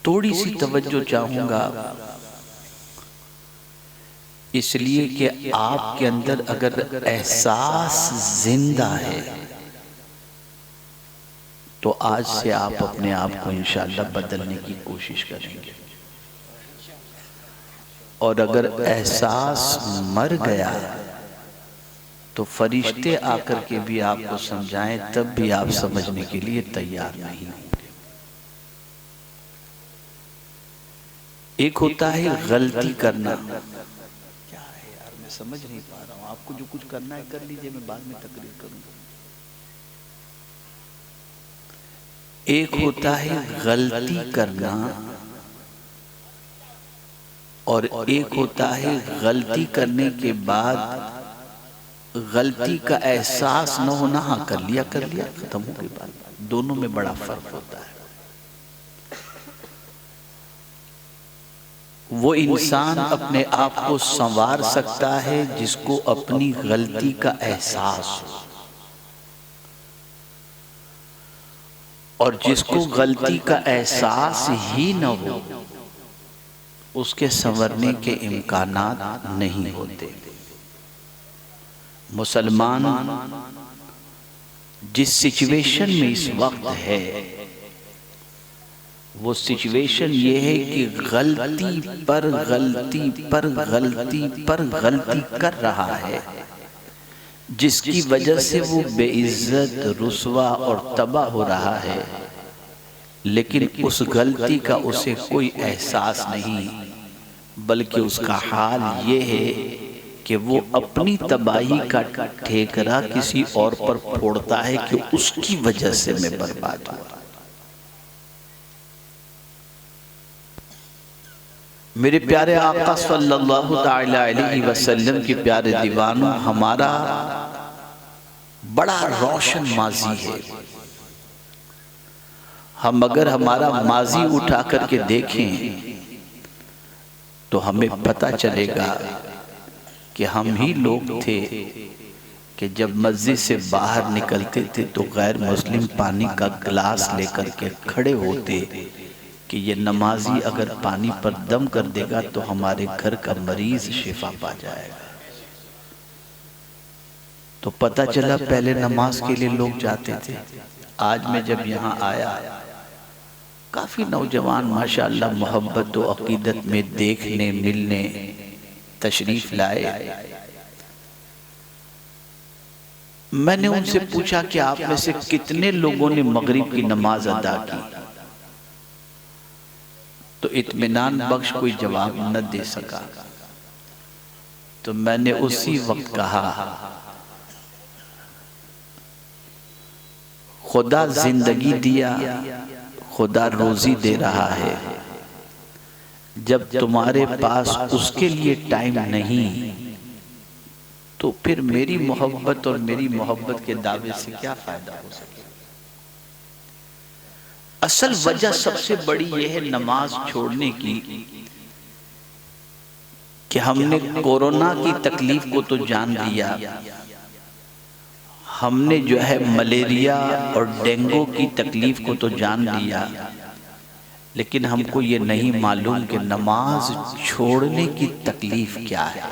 थोड़ी सी तवज्जो चाहूंगा, इसलिए कि आपके अंदर अगर एहसास जिंदा है तो आज से आप अपने आप को इंशाअल्लाह बदलने की कोशिश करेंगे, और अगर एहसास मर गया तो फरिश्ते आकर के भी आपको समझाएं तब भी आप समझने के लिए तैयार नहीं होंगे। एक होता है गलती करना, क्या है यार मैं समझ नहीं पा रहा हूं, आपको जो कुछ करना है कर लीजिए, मैं बाद में तकरीर करूंगा। एक होता है गलती करना और एक होता है गलती करने के बाद गलती का एहसास न होना। हाँ कर लिया खत्म हो गई बात। दोनों में बड़ा फर्क होता है। वो इंसान अपने आप को संवार सकता है जिसको अपनी गलती का एहसास हो, और जिसको गलती का एहसास ही न हो उसके संवरने के इम्कानात नहीं होते। मुसलमान जिस सिचुएशन में इस वक्त है वो सिचुएशन ये है कि गलती पर गलती पर गलती पर गलती कर रहा है, जिसकी वजह से वो बेइज्जत, रुसवा और तबाह हो रहा है, लेकिन उस गलती का उसे कोई एहसास नहीं, बल्कि उसका हाल ये है कि वो अपनी तबाही का ठेकरा किसी और पर फोड़ता है कि उसकी वजह से मैं बर्बाद हुआ। मेरे प्यारे आका सल्लल्लाहु अलैहि वसल्लम के प्यारे दीवानों, हमारा बड़ा रोशन माजी है। हम अगर हमारा माजी उठा करके देखें तो हमें पता चलेगा कि हम ही लोग थे कि जब मस्जिद से बाहर निकलते थे तो गैर मुस्लिम पानी का गिलास लेकर के खड़े होते कि ये नमाजी अगर पानी पर दम कर देगा तो हमारे घर का मरीज शिफा पा जाएगा। तो पता चला पहले नमाज के लिए लोग जाते थे। आज मैं जब यहाँ आया काफी नौजवान माशाअल्लाह मोहब्बत व अकीदत में देखने मिलने तशरीफ लाए। मैंने उनसे पूछा कि आप में से कितने लोगों ने मगरिब की नमाज अदा की, तो इत्मीनान बख्श कोई जवाब न दे सका। तो मैंने उसी वक्त कहा, खुदा जिंदगी दिया, खुदा रोजी दे रहा है, जब तुम्हारे पास उसके लिए टाइम नहीं तो फिर मेरी मोहब्बत और मेरी मोहब्बत के दावे से क्या फायदा हो सके। असल वजह सबसे बड़ी यह है नमाज छोड़ने की कि हमने कोरोना की तकलीफ को तो जान लिया, हमने जो है मलेरिया और डेंगू की तकलीफ को तो जान लिया, लेकिन हमको ये नहीं मालूम कि नमाज छोड़ने की तकलीफ क्या है।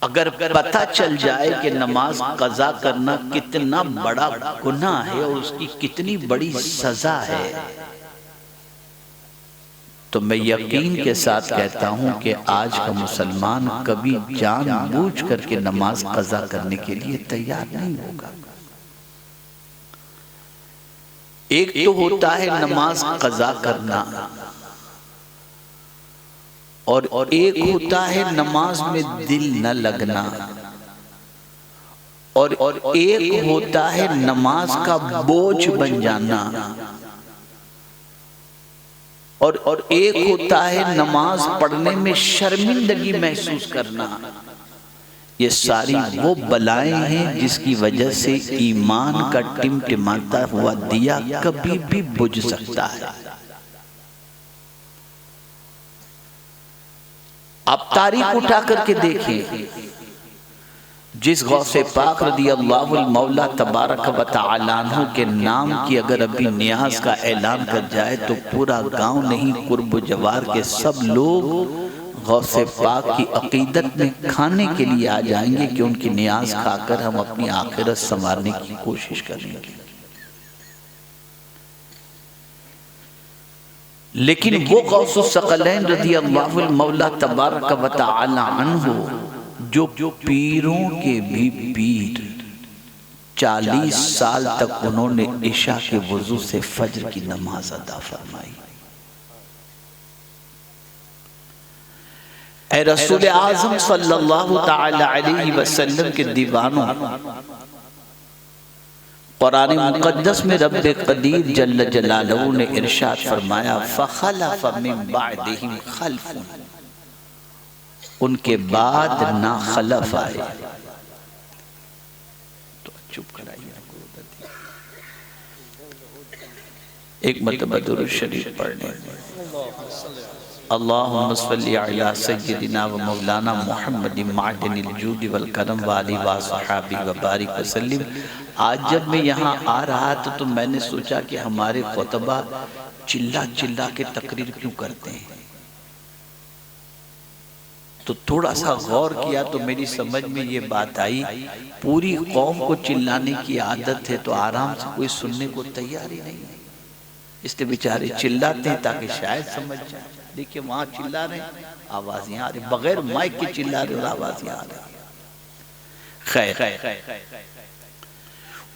अगर पता चल जाए कि नमाज कज़ा करना कितना बड़ा गुनाह है और उसकी कितनी बड़ी सजा है, तो मैं यकीन के साथ कहता हूं कि आज का मुसलमान कभी जानबूझ करके नमाज कज़ा करने के लिए तैयार नहीं होगा। एक तो होता है नमाज कज़ा करना और एक होता है नमाज में दिल न लगना, और एक होता है नमाज का बोझ बन जाना, और एक होता है नमाज पढ़ने में शर्मिंदगी महसूस करना। ये सारी वो बलाएं हैं जिसकी वजह से ईमान का टिमटिमाता हुआ दिया कभी भी बुझ सकता है। आप तारीख उठा करके देखें, जिस गौसे पाक रदियल्लाहुल मौला तबारक व तआला अन्हु के नाम की अगर अभी नियाज का ऐलान कर जाए तो पूरा गांव नहीं कुर्ब जवार के सब लोग गौसे पाक की अकीदत में खाने के लिए आ जाएंगे कि उनकी नियाज खाकर हम अपनी आखिरत संवारने की कोशिश करेंगे। लेकिन वो गौसुस सकलैन रदियल्लाहुल मौला तबारक व तआला अन्हु जो पीरों के भी पीर 40 साल तक उन्होंने इशा के वजू से फज्र की नमाज अदा फरमाई। ऐ रसूल आज़म सल्लल्लाहु तआला अलैहि वसल्लम के दीवानों, कुरान मुक़द्दस में रब्बे क़दीर जल्ल जलालहू ने इरशाद फरमाया फ़ख़लफ़ मिन बअदिहिम ख़ल्फ़ुन, उनके बाद ना खलफ आए। तो चुप कराइए, एक मरतबा दुरूद शरीफ पढ़ने। अल्लाहुम्मा सल्लि अला सय्यदिना व मौलाना मुहम्मद मादनिल जूद वल करम व आलिहि व सहाबी व बारिक वसल्लम। आज जब मैं यहाँ आ रहा था तो मैंने सोचा कि हमारे खुतबा चिल्ला चिल्ला के तकरीर क्यों करते हैं, तो थोड़ा सा गौर किया तो मेरी समझ में ये बात आई, पूरी कौम को चिल्लाने की आदत है तो आराम से कोई सुनने को तैयार ही नहीं है, इसलिए बेचारे चिल्लाते हैं ताकि शायद समझ जाए। देखिए वहां चिल्ला रहे आवाज यहाँ आ रही, बगैर माइक के चिल्ला रहे और आवाज यहाँ आ रही। खैर,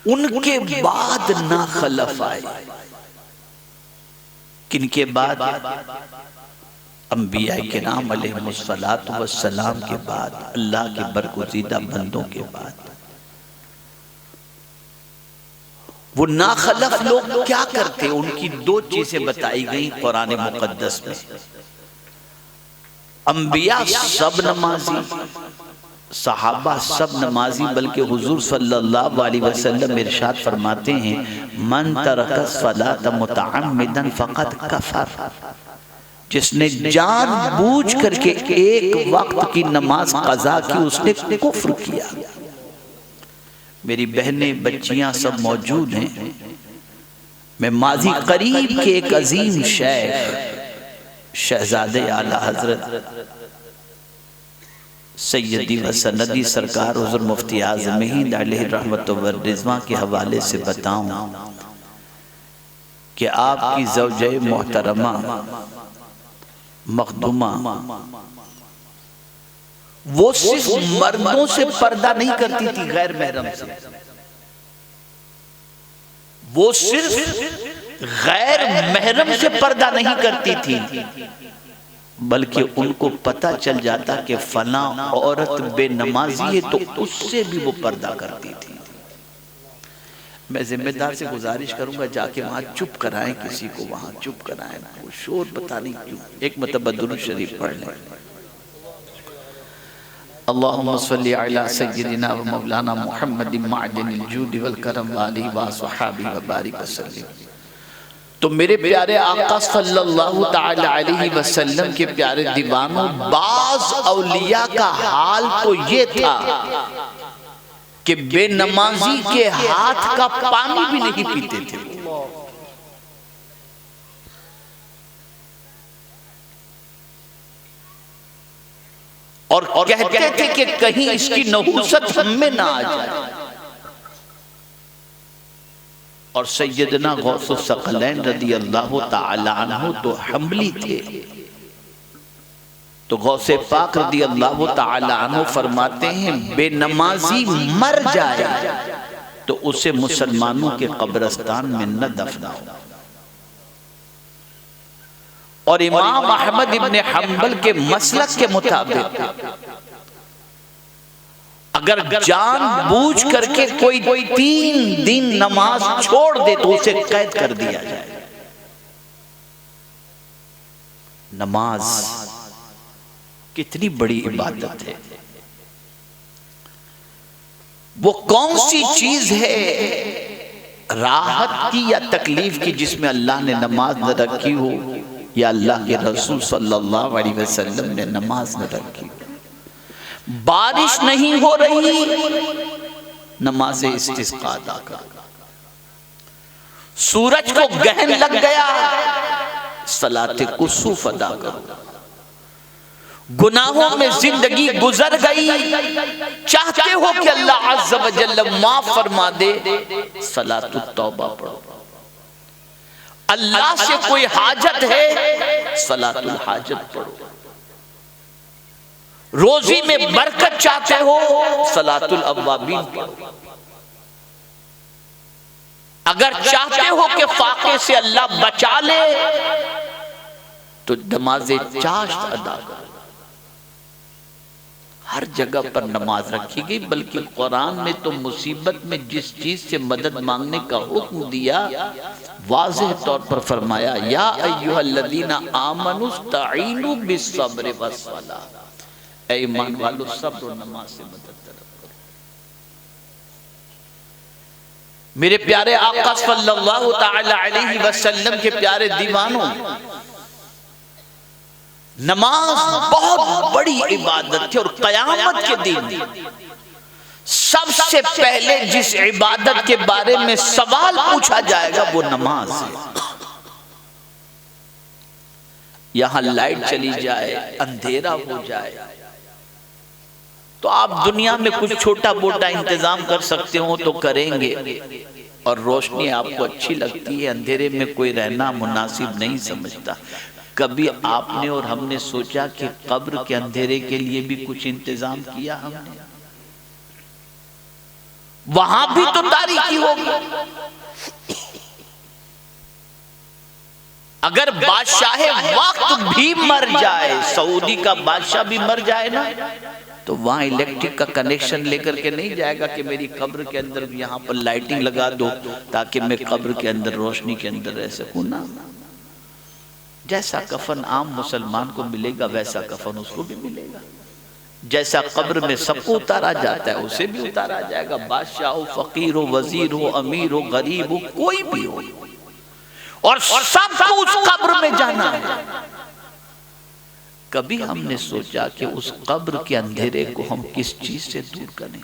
उनके बाद ना खलफ आए, किनके बाद? अंबिया के नाम अलैहिमुस्सलातु वस्सलाम के बाद, अल्लाह के बरगुज़ीदा बंदों के बाद। वो नाखलफ लोग क्या करते, उनकी दो चीजें बताई गई कुरान मुक़द्दस में। अंबिया सब नमाजी, सहाबा सब नमाजी, बल्कि हुजूर सल्लल्लाहु अलैहि वसल्लम इरशाद फरमाते हैं मन तरका सलात मुतअम्मिदन फ़क़द कफ़र, जिसने जानबूझ करके एक वक्त की नमाज कज़ा की उसने कुफ्र किया। मेरी बहनें बच्चियां सब मौजूद हैं। मैं माजी करीब के एक अजीम शेख शहजादे आला हजरत सैयदी व सनदी सरकार हुज़ूर मुफ्ती आज़म हिंद अलैहि रहमत व रिज़वान के हवाले से बताऊं कि आपकी ज़ौजे मोहतरमा मखदूमा वो सिर्फ मर्दों से पर्दा नहीं करती थी, गैर महरम से, वो सिर्फ गैर महरम से पर्दा नहीं करती थी, बल्कि उनको पता चल जाता कि फला औरत बेनमाजी है तो उससे भी वो पर्दा करती थी। मैं जिम्मेदार से गुजारिश करूंगा जाके वहां चुप कराएं, किसी को वहां चुप कराएं, वो शोर पता नहीं क्यों। एक मतलब दुरूद शरीफ पढ़ लें। अल्लाहुम्मा सल्लि अला सय्यदिना व मौलाना मुहम्मद मादनिल जूद वल करम व आलिहि व सहाबी व बारिक वसल्लम। तो मेरे प्यारे आका सल्लल्लाहु तआला अलैहि वसल्लम के प्यारे दीवानों, बाज़ औलिया का हाल तो ये था कि बेनमाजी के हाथ का पानी भी नहीं पीते थे। और कहते थे कि कहीं इसकी नहुसत हम में ना आ जाए। और सैयदना गौसुस सकलैन रदियल्लाहु तआला अन्हु तो हम्बली थे, तो गौसे पाक रदियल्लाहु तआला अन्हु फरमाते हैं बेनमाजी मर जाए तो उसे मुसलमानों के कब्रिस्तान में न दफनाओ। और इमाम अहमद इब्ने हम्बल के मसलक के मुताबिक अगर जानबूझ करके कोई 3 दिन नमाज छोड़ दे तो उसे कैद कर दिया जाए। नमाज कितनी बड़ी इबादत है। वो कौन सी चीज है राहत की या तकलीफ की जिसमें अल्लाह ने नमाज न रखी हो या अल्लाह के रसूल सल्लल्लाहु अलैहि वसल्लम ने नमाज न रखी। बारिश नहीं हो रही, नमाज इस्तिस्का अदा करो। सूरज को ग्रहण लग गया, सलाते कुसूफ अदा करो। गुनाहों में जिंदगी गुजर गई, चाहते हो कि अल्लाह अज़्ज़ व जल्ल माफ फरमा दे, सलातुत तौबा पढ़ो। अल्लाह से कोई हाजत है, सलातुल हाजत पढ़ो। रोजी में बरकत चाहते हो, सलातुल अव्वाबीन पढ़ो। अगर चाहते हो कि फाके से अल्लाह बचा ले, तो नमाज़े चाश्त अदा करो। हर जगह पर नमाज रखी गई, बल्कि कुरान में तो मुसीबत में जिस चीज से मदद मांगने का हुक्म दिया, वाज़ेह तौर पर फरमाया, या अय्युहल्लज़ीना आमनुस्तईनु बिस्सब्रि वस्सलाह। ऐ ईमान वालों, सब्र और नमाज से मदद तलब करो। मेरे प्यारे आका सल्लल्लाहु तआला अलैहि वसल्लम के प्यारे दीवानों, नमाज बहुत बड़ी इबादत है और क़यामत के दिन सबसे पहले जिस इबादत के बारे में सवाल पूछा जाएगा वो नमाज है। यहां लाइट चली जाए, अंधेरा हो जाए, तो आप दुनिया में कुछ छोटा मोटा इंतजाम कर सकते हो तो करेंगे, और रोशनी आपको अच्छी लगती है, अंधेरे में कोई रहना मुनासिब नहीं समझता। कभी आपने और हमने सोचा कि कब्र के अंधेरे के लिए भी कुछ इंतजाम किया हमने? वहां भी तो तारीकी होगी। अगर बादशाह वक्त भी मर जाए, सऊदी का बादशाह भी मर जाए ना, तो वहां इलेक्ट्रिक का कनेक्शन लेकर के नहीं जाएगा कि मेरी कब्र के अंदर यहाँ पर लाइटिंग लगा दो ताकि मैं कब्र के अंदर रोशनी के अंदर रह सकूं ना। जैसा कफन आम मुसलमान को मिलेगा, वैसा कफन उसको भी मिलेगा। जैसा कब्र में सबको उतारा जाता है, उसे भी उतारा जाएगा। बादशाह हो, फकीर हो, वजीर हो, अमीर हो, गरीब हो, कोई भी हो, और सबको उस कब्र में जाना है। कभी हमने सोचा कि उस कब्र के अंधेरे को हम किस चीज से दूर करें?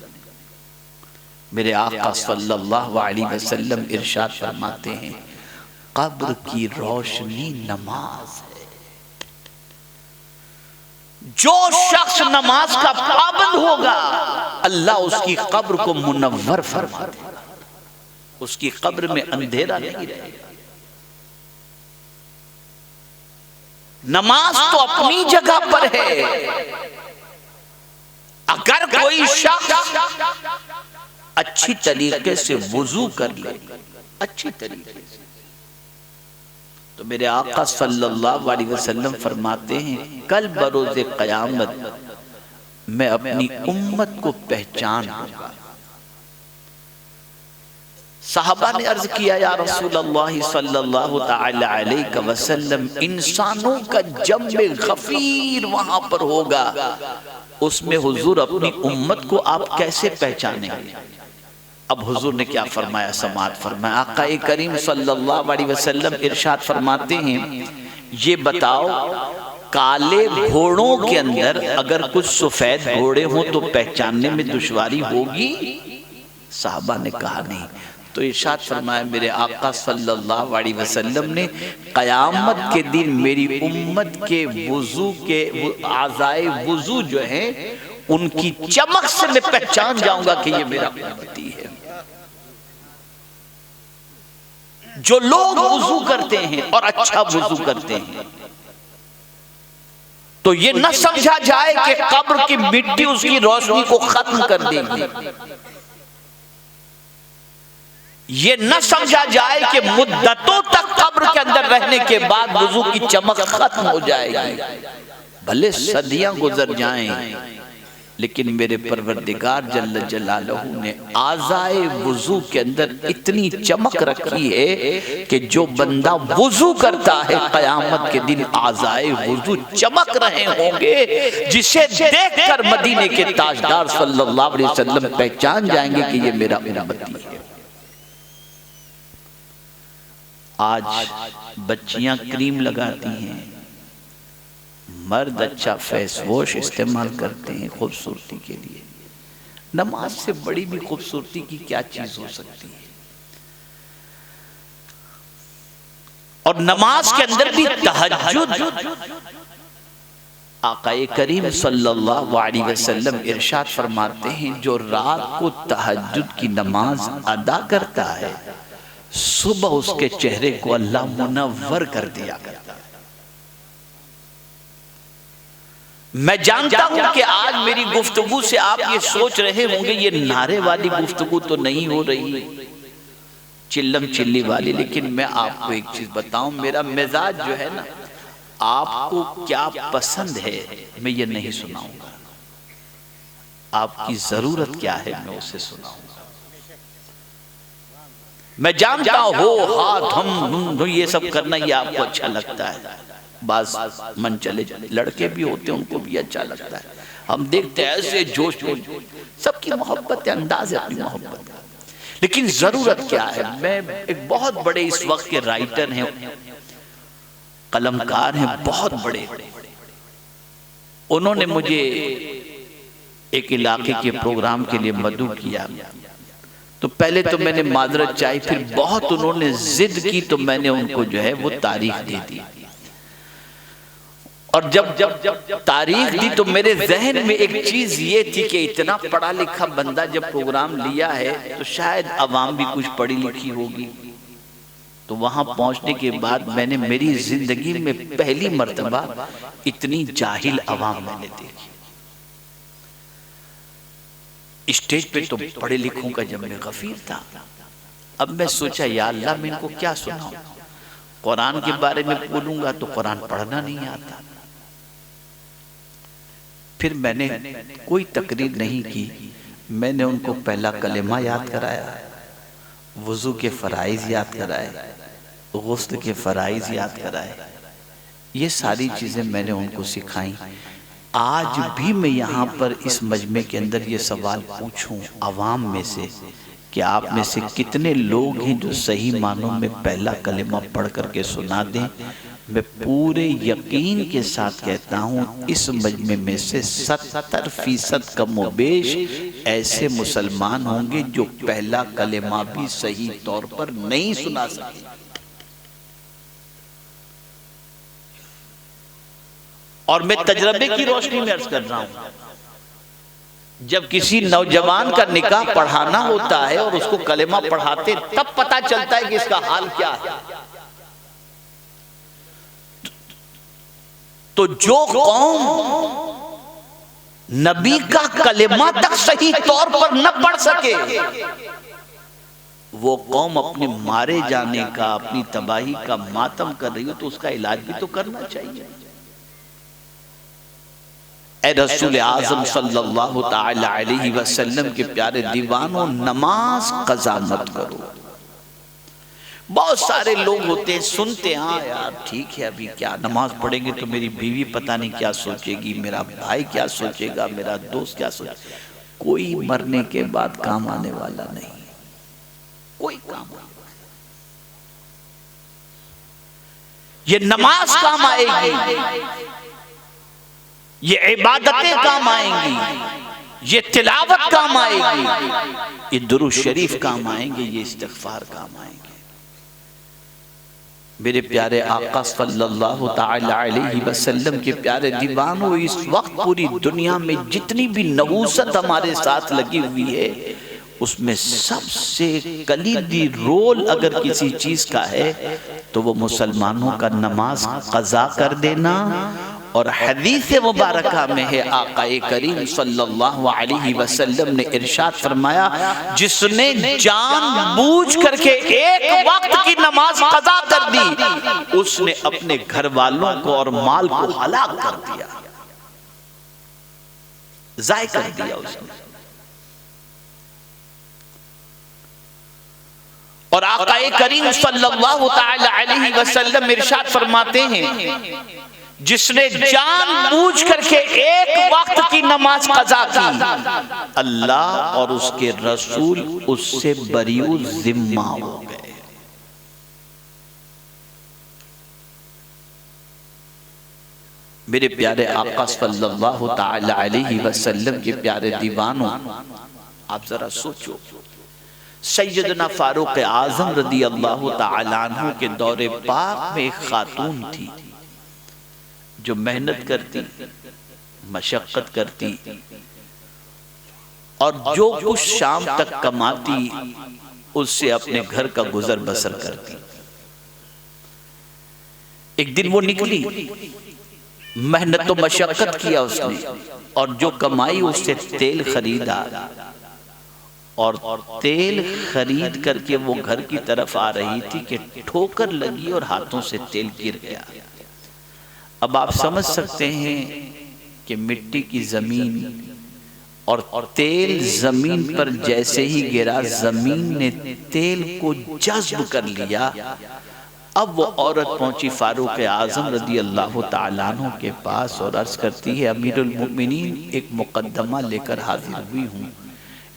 मेरे आका सल्लल्लाहु अलैहि वसल्लम इरशाद फरमाते हैं, कब्र की रोशनी नमाज है। जो शख्स नमाज का पाबंद होगा, अल्लाह उसकी कब्र को मुनव्वर फरमा देगा, उसकी कब्र में अंधेरा नहीं रहेगा। नमाज तो अपनी जगह पर है। अगर कोई शख्स अच्छी तरीके से वुजू कर ले, अच्छी तरीके से, तो मेरे आका सल्लल्लाहु अलैहि वसल्लम फरमाते हैं, कल बरोज़े क़यामत मैं अपनी उम्मत को पहचानूंगा। साहबा ने अर्ज किया, या रसूलल्लाह सल्लल्लाहु तआला अलैहि वसल्लम, इंसानों का जम्मे गफीर वहां पर होगा, उसमें हुजूर अपनी उम्मत को आप कैसे पहचानेंगे? अब हुजूर ने क्या फरमाया, समाअत फरमाया। आका करीम सल्लल्लाहु अलैहि वसल्लम इरशाद फरमाते हैं, ये बताओ, काले घोड़ों के अंदर अगर कुछ सफेद घोड़े हों तो पहचानने में दुश्वारी होगी? साहबा ने कहा नहीं। तो इरशाद फरमाया मेरे आका सल्लल्लाहु अलैहि वसल्लम ने, क़यामत के दिन मेरी उम्मत के वुजू के आज़ाए वुजू जो हैं, उनकी चमक से मैं पहचान जाऊंगा कि ये मेरा उम्मती है। जो लोग वुजू करते हैं और अच्छा वुजू करते हैं, तो ये न समझा जाए कि कब्र की मिट्टी उसकी रोशनी को खत्म कर देगी। ये न समझा जाए कि मुद्दतों तक कब्र के अंदर रहने के बाद वुजू की चमक खत्म हो जाएगी। भले सदियां गुजर जाएं, लेकिन मेरे परवरदिगार जल्ल जलालहू ने आज़ाए वुजू के अंदर इतनी चमक रखी है कि जो बंदा वुजू करता है, क़यामत के दिन आज़ाए वुजू चमक रहे होंगे, जिसे देखकर मदीने के ताजदार सल्लल्लाहु अलैहि वसल्लम पहचान जाएंगे कि ये मेरा उम्मती है। आज बच्चियां क्रीम लगाती हैं, मर्द अच्छा फेस वॉश इस्तेमाल करते हैं खूबसूरती के लिए। नमाज से बड़ी भी खूबसूरती की क्या चीज हो सकती है। और नमाज के अंदर भी तहज्जुद, आक़ाए करीम सल्लल्लाहु अलैहि वसल्लम इरशाद फरमाते हैं, जो रात को तहज्जुद की नमाज अदा करता है सुबह उसके चेहरे को अल्लाह मुनव्वर कर दिया करता है। मैं जानता हूं कि आज मेरी गुफ्तगू से आप ये सोच रहे होंगे ये नारे वाली गुफ्तगू तो नहीं हो रही, चिल्लम चिल्ली वाली, लेकिन मैं आपको एक चीज बताऊं, मेरा मिजाज जो है ना, आपको क्या पसंद है मैं ये नहीं सुनाऊंगा, आपकी जरूरत क्या है मैं उसे सुनाऊंगा। मैं जानता हो हाथ हम ये सब करना ये आपको अच्छा लगता है, बाज मन चले लड़के भी होते हैं उनको भी अच्छा लगता है, हम देखते हैं ऐसे जोश में, सबकी मोहब्बत अंदाज है अपनी मोहब्बत का, लेकिन जरूरत क्या है। मैं एक बहुत बड़े इस वक्त के राइटर हैं, कलमकार हैं बहुत बड़े, उन्होंने मुझे एक इलाके के प्रोग्राम के लिए मदऊ किया, तो पहले तो मैंने माजरत चाही, फिर बहुत उन्होंने जिद की तो मैंने उनको जो है वो तारीख दे दी। और जब तारीख दी तो मेरे जहन में एक चीज ये थी कि इतना पढ़ा लिखा बंदा जब प्रोग्राम लिया है तो शायद अवाम भी कुछ पढ़ी लिखी होगी। तो वहां पहुंचने के बाद मैंने मेरी जिंदगी में पहली मर्तबा इतनी जाहिल अवाम मैंने देखी। स्टेज पे तो पढ़े लिखों का जब मैं गफीर था, अब मैं सोचा या अल्लाह मैं इनको क्या सुनाऊं, कुरान के बारे में बोलूंगा तो कुरान पढ़ना नहीं आता। फिर मैंने कोई तकरीर नहीं की, मैंने उनको पहला कलेमा याद कराया, वुजू के फराइज याद कराए, गुस्ल के फराइज याद कराए, ये सारी चीजें मैंने उनको सिखाई। आज भी मैं यहाँ पर इस मजमे के अंदर ये सवाल पूछूं अवाम में से कि आप में से कितने लोग हैं जो सही मानों में पहला कलेमा पढ़ करके सुना दें, मैं पूरे यकीन के साथ कहता हूँ इस मजमे में से 70% कमोबेश ऐसे मुसलमान होंगे जो पहला कलेमा भी सही तौर पर नहीं सुना सके। और मैं तजर्बे की रोशनी में अर्ज कर रहा हूं, जब किसी नौजवान का निकाह पढ़ाना होता है और उसको कलेमा पढ़ाते तब पता चलता है कि इसका हाल क्या है। तो जो कौम नबी का कलेमा तक सही तौर पर न पढ़ सके, वो कौम अपने मारे जाने का, अपनी तबाही का मातम कर रही हो तो उसका इलाज भी तो करना चाहिए। ए रसूल आज़म सल्लल्लाहु ताला अलैहि वसल्लम के प्यारे दीवानों, नमाज कज़ा मत करो। बहुत सारे लोग होते हैं सुनते, हाँ यार ठीक है अभी क्या नमाज पढ़ेंगे तो मेरी बीवी पता नहीं क्या सोचेगी, मेरा भाई क्या सोचेगा, मेरा दोस्त क्या सोचेगा। कोई मरने के बाद काम आने वाला नहीं, कोई काम। ये नमाज काम आएगी, ये इबादतें काम आएंगी, ये तिलावत काम आएगी, ये दुरूद शरीफ काम आएंगे, ये इस्तिग़फ़ार काम आएंगे। मेरे प्यारे आका सल्लल्लाहु ताला अलैहि वसल्लम के प्यारे दीवानों, इस वक्त पूरी दुनिया में जितनी भी नहूसत हमारे साथ लगी हुई है उसमें सबसे कलीदी रोल अगर किसी चीज का है तो वो मुसलमानों का नमाज कज़ा कर देना। और हदीस मुबारका में है आक़ाए करीम सल्लल्लाहु अलैहि वसल्लम ने इरशाद फरमाया, जिसने जानबूझ करके एक वक्त की नमाज कज़ा कर दी उसने अपने घर वालों को और माल को हलाक कर दिया, ज़ाय कर दिया उसने। और आक़ाए करीम सल्लल्लाहु ताला अलैहि वसल्लम इरशाद फरमाते हैं, जिसने जानबूझ करके एक वक्त की नमाज कज़ा की अल्लाह और उसके रसूल उससे बरीउ जिम्मा हो गए। मेरे प्यारे आका सल्लल्लाहु ताला अलैहि वसल्लम के प्यारे दीवानों, आप जरा सोचो, सैयदना फारूक आजम रदी अल्लाह ताला अन्हु के दौरे पाक में एक खातून थी जो मेहनत करती, मशक्कत करती और जो कुछ शाम तक कमाती उससे अपने घर का गुजर बसर करती। एक दिन वो निकली, मेहनत तो मशक्कत किया उसने और जो कमाई उससे तेल खरीदा और तेल खरीद करके वो घर की तरफ आ रही थी कि ठोकर लगी और हाथों से तेल गिर गया। अब आप समझ सकते हैं कि मिट्टी की जमीन और तेल जमीन पर जैसे ही गिरा, जमीन ने तेल को जज्ब कर लिया। अब वो औरत पहुंची फारूक आजम रदी अल्लाह ताला अन्हु के पास और अर्ज करती है, अमीरुल मोमिनीन, एक मुकद्दमा लेकर हाजिर हुई हूँ।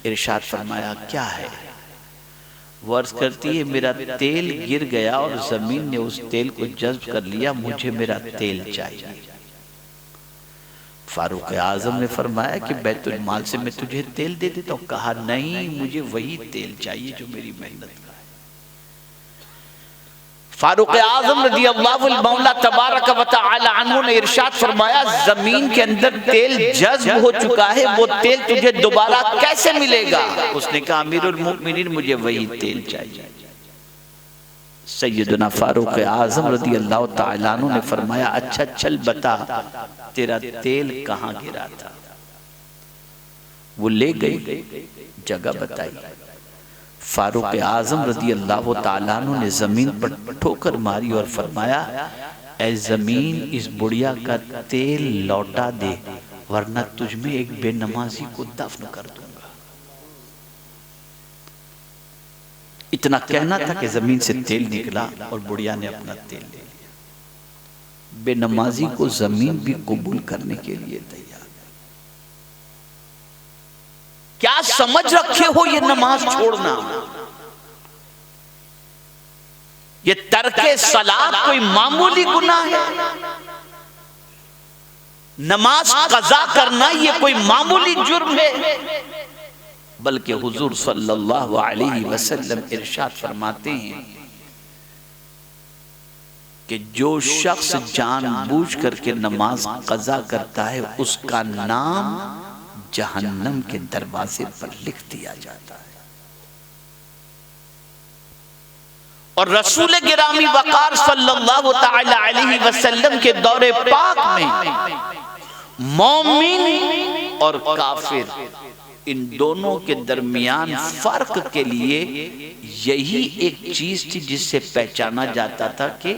इरशाद फरमाया, क्या है? वो अर्ज करती है, मेरा तेल गिर गया और जमीन ने उस तेल को जज्ब कर लिया, मुझे मेरा तेल चाहिए। फारूक आजम ने फरमाया कि बैतुल माल से मैं तुझे तेल दे देता हूँ। कहा, नहीं, मुझे वही तेल चाहिए जो मेरी मेहनत का है। फारूक आजम रज़ी अल्लाहु मौला तबारक व तआला अन्हु ने इरशाद फरमाया, जमीन के अंदर तेल जज्ब हो चुका है, वो तेल तुझे दोबारा कैसे मिलेगा? उसने कहा, अमीरुल मोमिनीन, मुझे वही तेल चाहिए। सैयदना फारूक आजम रज़ी अल्लाह तआला अन्हु ने फरमाया, अच्छा चल बता, तेरा तेल कहाँ गिरा था? वो ले गई, जगह बताई। फारूक आजम रज़ी अल्लाह तआला अन्हु ने जमीन पर ठोकर मारी और फरमाया, ऐ जमीन, इस बुढ़िया का तेल लौटा दे, वरना तुझमें एक बेनमाजी को दफन कर दूंगा। इतना कहना था कि जमीन से तेल निकला और बुढ़िया ने अपना तेल ले लिया। बेनमाजी को जमीन भी कबूल करने के लिए तैयार। क्या समझ रखे हो ये नमाज छोड़ना? ये तर्के सलात कोई मामूली गुनाह है? नमाज कज़ा करना ये कोई मामूली जुर्म है? बल्कि हुजूर सल्लल्लाहु अलैहि वसल्लम इरशाद फरमाते हैं कि जो शख्स जानबूझ करके नमाज कज़ा करता है, उसका नाम जहन्नम के दरवाजे पर लिख दिया जाता है। और रसूल गिरामी वक़ार सल्लल्लाहु ताला अलैहि वसल्लम के दौरे पाक में मोमिन और काफिर, इन दोनों के दरमियान फर्क के लिए यही एक चीज थी जिससे पहचाना जाता था कि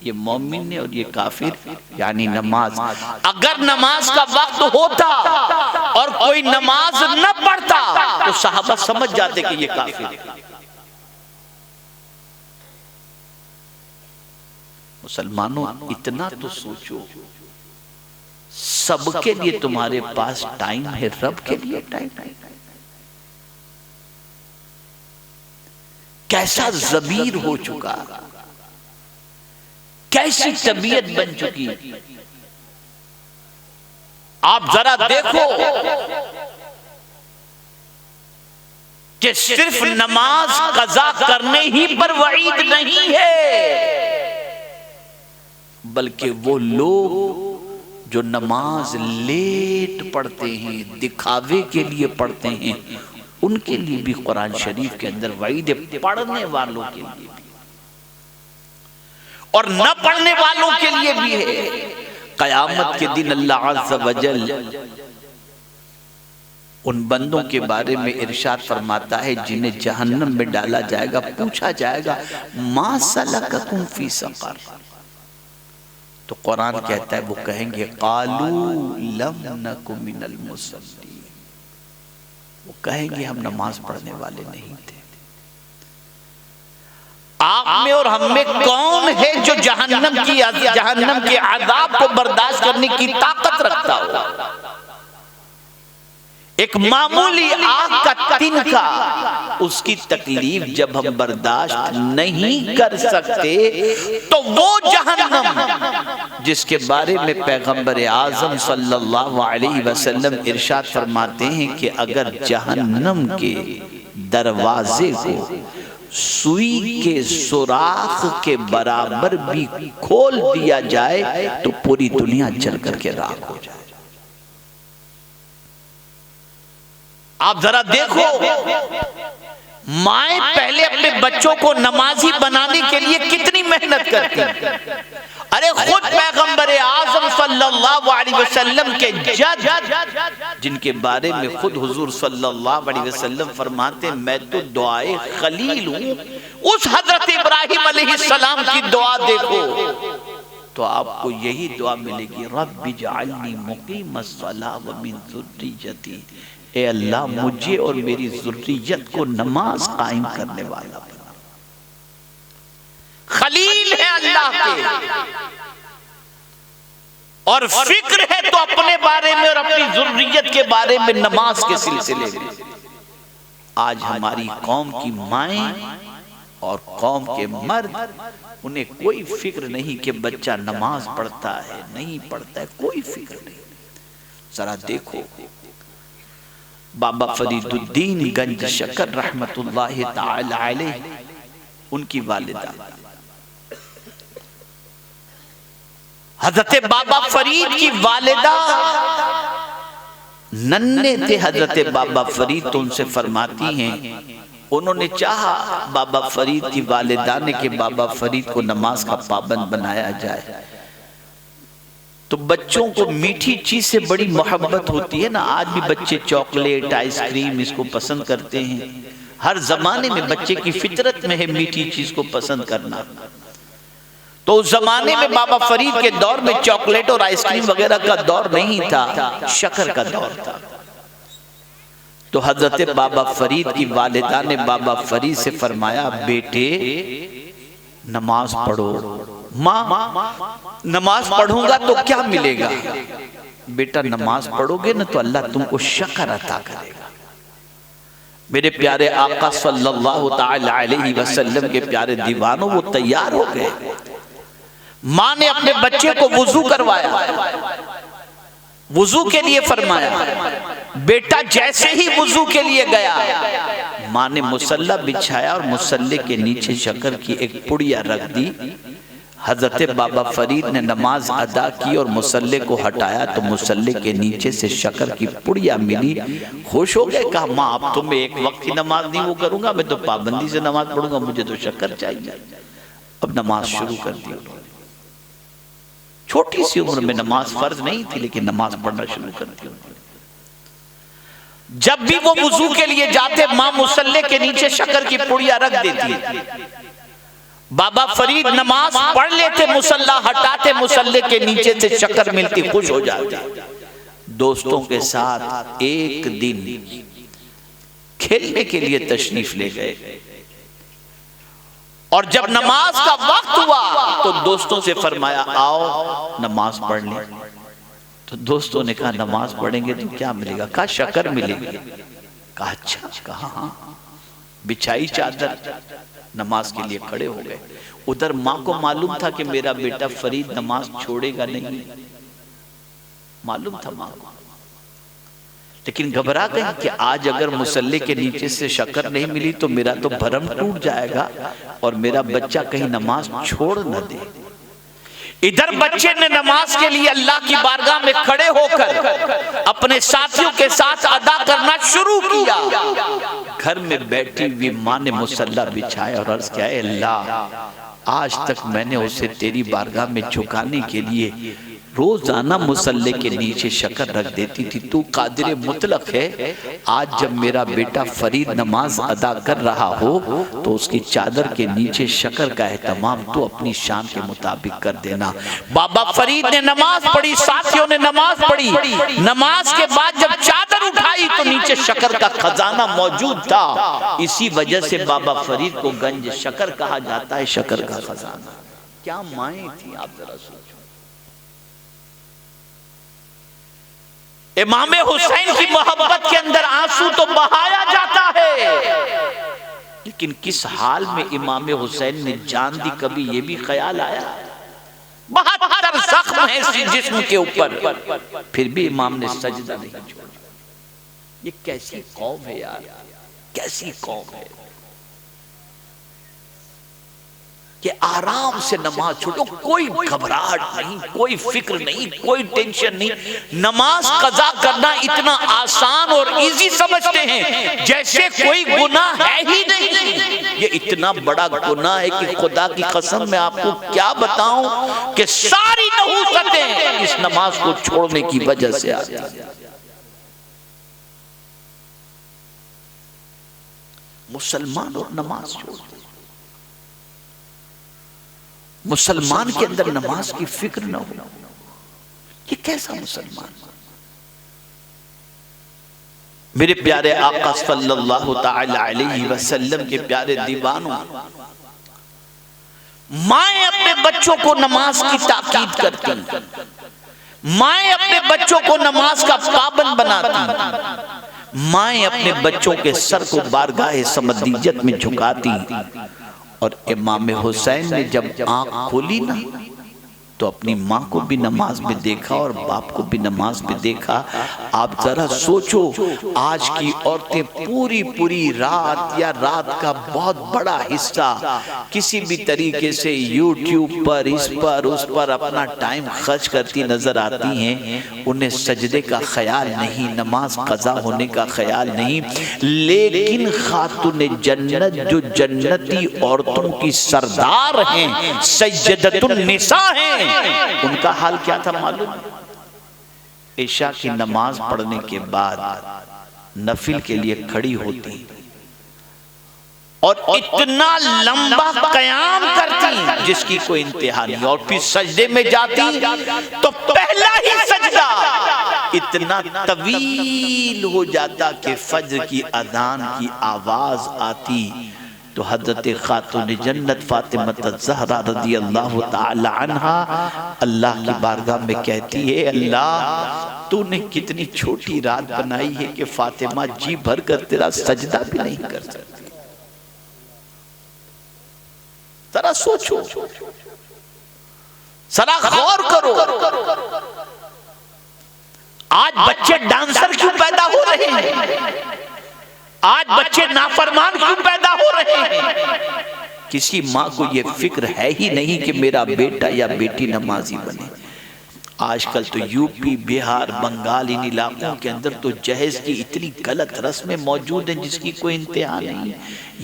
ये मोमिन है और ये काफिर, यानी नमाज। अगर नमाज का वक्त होता और कोई नमाज न पढ़ता तो सहाबा समझ जाते कि ये काफिर है। मुसलमानों, इतना तो सोचो, सबके लिए तुम्हारे पास टाइम है, रब के लिए टाइम नहीं। कैसा ज़मीर हो चुका, कैसी तबीयत बन चुकी। आप जरा देखो कि सिर्फ नमाज कज़ा करने ही पर वईद नहीं है, बल्कि वो लोग जो नमाज लेट पढ़ते हैं, दिखावे के लिए पढ़ते हैं, उनके लिए भी कुरान शरीफ के अंदर वईद है, पढ़ने वालों के लिए भी और न पढ़ने वालों के लिए भी है। क़यामत के दिन अल्लाह अज़्ज़ व जल उन बंदों के बारे में इरशाद फरमाता है जिन्हें जहन्नम में डाला जाएगा, पूछा जाएगा, मा सलककुम फी सक़र? तो कुरान कहता है, वो कहेंगे, क़ालू लम नकु मिनल मुसल्लीन। वो कहेंगे, हम नमाज पढ़ने वाले नहीं थे। आप में और हम में कौन है जो जहन्नम के अज़ाब को बर्दाश्त करने की ताकत रखता हो? एक मामूली आग का तिनका, उसकी तकलीफ जब हम बर्दाश्त नहीं कर सकते तो वो जहन्नम जिसके बारे में पैगंबर आजम सल्लल्लाहु अलैहि वसल्लम इरशाद फरमाते हैं कि अगर जहन्नम के दरवाजे को सुई के सुराख के बराबर भी खोल दिया जाए तो पूरी दुनिया जल करके राख हो जाए। आप जरा देखो, माएं पहले अपने बच्चों को नमाजी बनाने के लिए कितनी मेहनत करती हैं। अरे खुद पैगंबर आजम सल्लल्लाहु अलैहि वसल्लम के जद, जिनके बारे में खुद हुजूर सल्लल्लाहु अलैहि वसल्लम फरमाते मैं तो दुआए खलील हूं, उस हजरत इब्राहिम अलैहिस्सलाम की दुआ देखो तो आपको यही दुआ मिलेगी, रब्बि जअलनी मुकीमस्सलाह व मिन ज़ुर्रिय्यती, ए अल्लाह मुझे और मेरी ज़ुर्रियत को नमाज कायम करने वाला बना। खलील है अल्लाह के और फिक्र है तो अपने बारे में और अपनी ज़ुर्रियत के बारे में नमाज के सिलसिले में। आज हमारी कौम की माएं और कौम के मर्द, उन्हें कोई फिक्र नहीं कि बच्चा नमाज पढ़ता है नहीं पढ़ता है, कोई फिक्र नहीं। जरा देखो बाबा फरीदुद्दीन गंज शकर रहमतुल्लाहि ताला अलैह, उनकी वालिदा हजरत बाबा फरीद की वालिदा नन्हे थे हजरत बाबा फरीद, तो उनसे फरमाती हैं उन्होंने चाहा बाबा फरीद की वालिदा ने कि बाबा फरीद को नमाज का पाबंद बनाया जाए। तो बच्चों को मीठी चीज से बड़ी मोहब्बत होती है ना, आज भी बच्चे चॉकलेट आइसक्रीम इसको पसंद करते हैं। हर जमाने में बच्चे की फितरत में है मीठी चीज को पसंद करना। तो उस जमाने में बाबा फरीद के दौर में चॉकलेट और आइसक्रीम वगैरह का दौर नहीं था, शक्कर का दौर था। तो हजरत बाबा फरीद की वालिदा ने बाबा फरीद से फरमाया बेटे नमाज पढ़ो। माँ नमाज पढ़ूंगा तो क्या मिलेगा? बेटा नमाज पढ़ोगे ना तो अल्लाह तुमको शक्कर अता करेगा। मेरे प्यारे आका सल्लल्लाहु ताला अलैहि वसल्लम के प्यारे दीवानों, वो तैयार हो गए। माँ ने अपने बच्चे को वुजू करवाया, वुजू के लिए फरमाया। बेटा जैसे ही वुजू के लिए गया, माँ ने मुसल्ला बिछाया और मुसल्ले के नीचे शक्कर की एक पुड़िया रख दी। हजरत बाबा फरीद ने नमाज अदा की और मुसल्ले को हटाया तो मुसल्ले के नीचे से शक्कर की पुड़िया मिली। खुश हो गए, कहा माँ अब तो मैं एक वक्त की नमाज नहीं वो करूंगा, मैं तो पाबंदी से नमाज पढ़ूंगा, मुझे तो शक्कर चाहिए। अब नमाज शुरू कर दी। छोटी सी उम्र में नमाज फर्ज नहीं थी, लेकिन नमाज पढ़ना शुरू कर दी। जब भी वो वुजू के लिए जाते, मां मुसल्ले के नीचे शक्कर की पुड़िया रख देती। बाबा फरीद नमाज पढ़ लेते, मुसल्ला हटाते, मुसल्ले के नीचे से शक्कर मिलती, खुश हो जाते। दोस्तों के साथ एक दिन खेलने के लिए तशरीफ ले गए और जब नमाज का वक्त हुआ तो दोस्तों से फरमाया आओ नमाज पढ़ ले। तो दोस्तों ने कहा नमाज पढ़ेंगे तो क्या मिलेगा? कहा शक्कर मिलेगी। कहा अच्छा, कहा हाँ। बिछाई चादर, नमाज के लिए खड़े हो गए। उधर माँ को मालूम था कि मेरा बेटा फरीद नमाज छोड़ेगा नहीं, मालूम था माँ को, लेकिन घबरा गई कि आज अगर मुसल्ले के नीचे से शक्कर नहीं मिली तो मेरा तो भरम टूट जाएगा और मेरा बच्चा कहीं नमाज छोड़ न दे। इधर बच्चे ने नमाज के लिए अल्लाह की बारगाह में खड़े होकर अपने साथियों के साथ अदा करना शुरू किया। घर में बैठी हुई माँ ने मुसल्ला बिछाया और अर्ज किया, अल्लाह आज तक मैंने उसे तेरी बारगाह में झुकाने के लिए रोजाना मुसल्ले के नीचे शक्कर रख देती थी। तू कादिर मुतलक है, आज जब मेरा बेटा फरीद नमाज अदा कर रहा हो तो उसकी चादर के नीचे शक्कर का एहतमाम तू अपनी शान के मुताबिक कर देना। बाबा फरीद ने नमाज पढ़ी, साथियों ने नमाज पढ़ी। नमाज के बाद जब चादर उठाई तो नीचे शक्कर का खजाना मौजूद था। इसी वजह से बाबा फरीद को गंज शक्कर कहा जाता है, शक्कर का खजाना। क्या माएं थी, आप जरा सोचो। इमाम हुसैन की मोहब्बत के अंदर आंसू तो बहाया जाता है, लेकिन किस हाल में इमाम हुसैन ने जान दी, कभी ये भी ख्याल आया? 72 जख्म है इस जिस्म के ऊपर, फिर भी इमाम ने सजदा नहीं छोड़ा। ये कैसी कौम है यार, कैसी कौम है कि आराम से नमाज छोड़ो, कोई घबराहट नहीं, कोई फिक्र नहीं, कोई टेंशन नहीं। नमाज कज़ा करना इतना आसान और इजी समझते हैं जैसे कोई गुनाह है ही नहीं। ये इतना बड़ा गुनाह है कि खुदा की कसम मैं आपको क्या बताऊं कि सारी नहूसतें इस नमाज को छोड़ने की वजह से आती हैं। मुसलमान और नमाज छोड़, मुसलमान के अंदर नमाज की फिक्र न हो, ये कैसा मुसलमान? मेरे प्यारे आका सल्लल्लाहु तआला अलैहि वसल्लम के प्यारे दीवानों, माएं अपने बच्चों को नमाज की ताकीद करती हैं, माएं अपने बच्चों को नमाज का पाबंद बनाती, माएं अपने बच्चों के सर को बारगाह समदीयत में झुकाती। और इमाम हुसैन ने जब आंख खोली ना, तो अपनी माँ को भी नमाज में देखा और बाप को भी नमाज में देखा। आप जरा सोचो, आज की औरतें पूरी पूरी रात या रात का बहुत बड़ा हिस्सा किसी भी तरीके से यूट्यूब पर, इस पर, उस पर अपना टाइम खर्च करती नजर आती हैं। उन्हें सजदे का ख्याल नहीं, नमाज कज़ा होने का ख्याल नहीं। लेकिन खातून जन्नत जो जन्नती औरतों की सरदार हैं, सय्यदतुन निसा हैं, उनका हाल क्या था मालूम? इशा की नमाज पढ़ने के बाद नफिल के लिए खड़ी होती और इतना लंबा कयाम करती जिसकी कोई इंतहा नहीं, और फिर सजदे में जाती तो पहला ही सजदा इतना तवील हो जाता कि फज्र की अजान की आवाज आती तो हज़रत खातून जन्नत फातिमा ज़हरा रज़ी अल्लाह ताला अन्हा अल्लाह की बारगाह में कहती है, अल्लाह तूने कितनी छोटी रात बनाई है कि फातिमा जी भर कर तेरा सजदा भी नहीं कर सकती। जरा सोचो, जरा गौर करो, आज बच्चे डांसर क्यों पैदा हो रहे हैं? आज बच्चे नाफरमान क्यों पैदा हो रहे हैं? किसी माँ को ये फिक्र है ही नहीं कि मेरा बेटा या बेटी नमाजी बने। आजकल तो यूपी, बिहार, बंगाल, इन इलाकों के अंदर तो जहेज की इतनी गलत रस्में मौजूद हैं जिसकी कोई इंतहा नहीं है।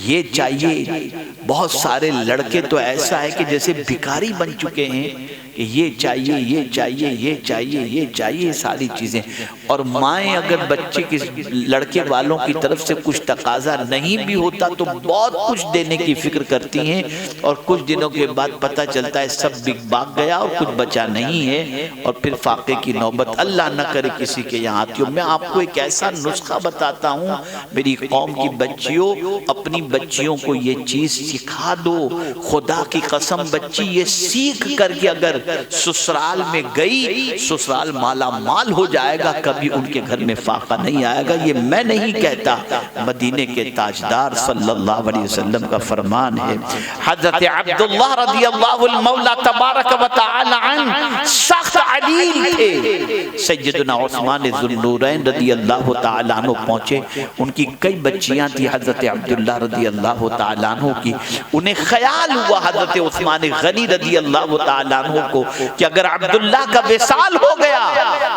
ये चाहिए, बहुत सारे लड़के तो ऐसा है कि जैसे भिखारी बन चुके हैं कि ये चाहिए, ये चाहिए, ये चाहिए, ये चाहिए, सारी चीजें। और माएँ अगर बच्चे के लड़के वालों की तरफ से कुछ तकाजा नहीं भी होता तो बहुत कुछ देने की फिक्र करती हैं, और कुछ दिनों के बाद पता चलता है सब बिक भाग गया और कुछ बचा नहीं है, और फिर फाके की नौबत अल्लाह न करे किसी के यहाँ आती हो। मैं आपको एक ऐसा नुस्खा बताता हूँ, मेरी कौम की बच्चियों, अपनी बच्चियों को ये चीज सिखा दो। खुदा की कसम, बच्ची ये सीख करके अगर ससुराल में गई, ससुराल माला माल हो जाएगा, कभी उनके घर में फाका नहीं आएगा। ये मैं नहीं कहता, मदीने के ताजदार सल्लल्लाहु अलैहि वसल्लम का फरमान है। हजरत अब्दुल्लाह रज़ियल्लाहु मौला तबारक व तआला अन्हु सख्त अदील थे। सैयदना उस्मान ज़ुन्नूरैन रज़ियल्लाहु तआला अन्हु पहुंचे, उनकी कई बच्चियां थी हजरत अब्दुल्लाह रज़ियल्लाहु तआला अन्हु की। उन्हें ख्याल हुआ हजरत उस्मान गनी रज़ियल्लाहु तआला अन्हु को कि अगर अब्दुल्लाह का विसाल हो गया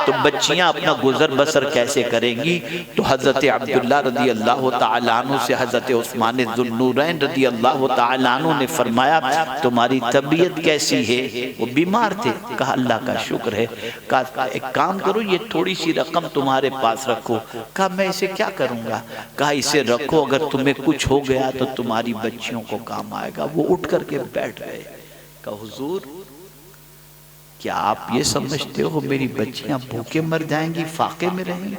तो बच्चियां अपना गुजर बसर कैसे करेंगी। तो हजरत अब्दुल्लाह रज़ियल्लाहु तआला अन्हु से हजरत उस्मान ज़ुन्नूरैन रज़ियल्लाहु तआला अन्हु ने फरमाया, तुम्हारी तबीयत कैसी है? वो बीमार थे। कहा अल्लाह का शुक्र है। कहा एक काम करो, ये थोड़ी सी रकम तुम्हारे पास रखो। कहा मैं इसे क्या करूंगा? कहा इसे रखो, अगर तुम्हें कुछ हो गया तो तुम्हारी बच्चियों को काम आएगा। वो उठ करके बैठ गए। कहा हुजूर, क्या आप ये समझते हो मेरी बच्चियां भूखे मर जाएंगी, फाके में रहेंगी?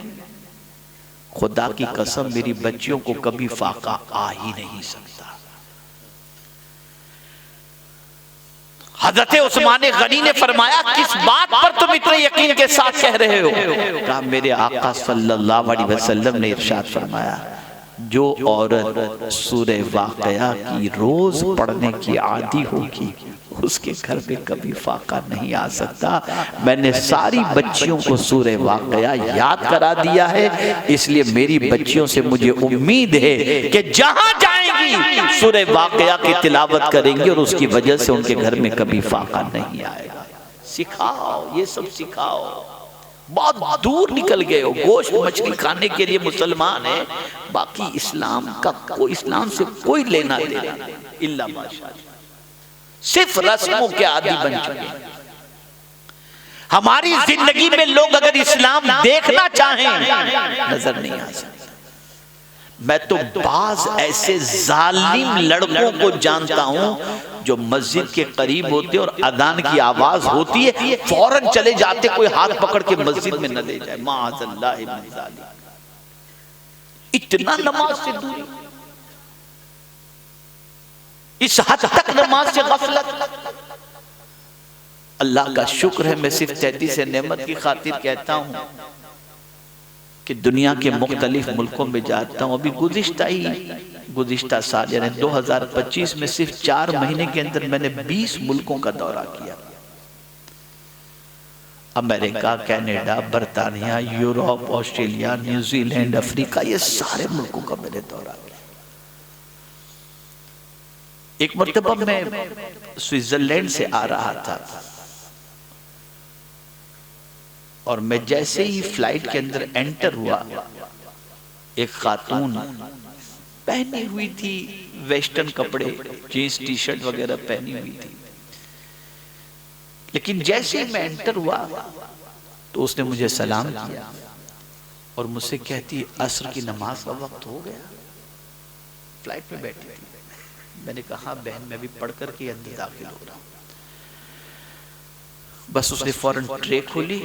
खुदा की कसम, मेरी बच्चियों को कभी फाका आ ही नहीं सकता। हजरत उस्मान गनी ने फरमाया, किस बात पर तुम इतने यकीन के साथ कह रहे हो? कहा, मेरे आका सल्लल्लाहु अलैहि वसल्लम ने इरशाद फरमाया, जो औरत सूरह वाक़या की रोज पढ़ने की आदी होगी उसके घर में कभी फाका नहीं आ सकता। मैंने सारी बच्चियों को सूरह वाक़या याद करा दिया है, इसलिए मेरी बच्चियों से मुझे उम्मीद है कि जहां जाएंगी सूरह वाक़या की तिलावत करेंगी और उसकी वजह से उनके घर में कभी फाका नहीं आएगा। सिखाओ, ये सब सिखाओ। बहुत दूर निकल गए हो, गोश्त मछली खाने के लिए मुसलमान है, बाकी इस्लाम से कोई लेना देना नहीं, इल्ला माशाअल्लाह, सिर्फ रस्मों के आदी बन चुके। हमारी जिंदगी में लोग अगर इस्लाम देखना चाहें नजर नहीं आ सकता। मैं तो बाज ऐसे जालिम लड़कों को जानता हूं जो मस्जिद के करीब होते और अजान की आवाज होती है फौरन चले जाते, कोई हाथ पकड़ के मस्जिद में न ले जाए। माअज़ल्लाह मिन ज़ालिक, इतना नमाज से दूरी, इस हद तक नमाज से गफलत। अल्लाह का शुक्र है, मैं सिर्फ 33 नेमत की खातिर कहता हूं कि दुनिया के मुख्तलिफ मुल्कों में जाता हूं। अभी गुज़िश्ता साल यानी 2025 में सिर्फ 4 महीने के अंदर मैंने 20 मुल्कों का दौरा किया। अमेरिका, कनाडा, बरतानिया, यूरोप, ऑस्ट्रेलिया, न्यूजीलैंड, अफ्रीका, ये सारे मुल्कों का मैंने दौरा किया। एक मर्तबा मैं स्विट्जरलैंड से आ रहा था और मैं जैसे ही फ्लाइट के अंदर एंटर हुआ, एक खातून पहनी हुई थी वेस्टर्न कपड़े, जीन्स टी शर्ट वगैरह पहनी हुई थी, लेकिन जैसे ही मैं एंटर हुआ तो उसने मुझे सलाम किया और मुझसे कहती, असर की नमाज का वक्त हो गया। फ्लाइट में बैठी थी। मैंने कहा, बहन मैं भी पढ़ करके अंदर दाखिल हो रहा हूं। बस उसने फौरन ट्रे खोली,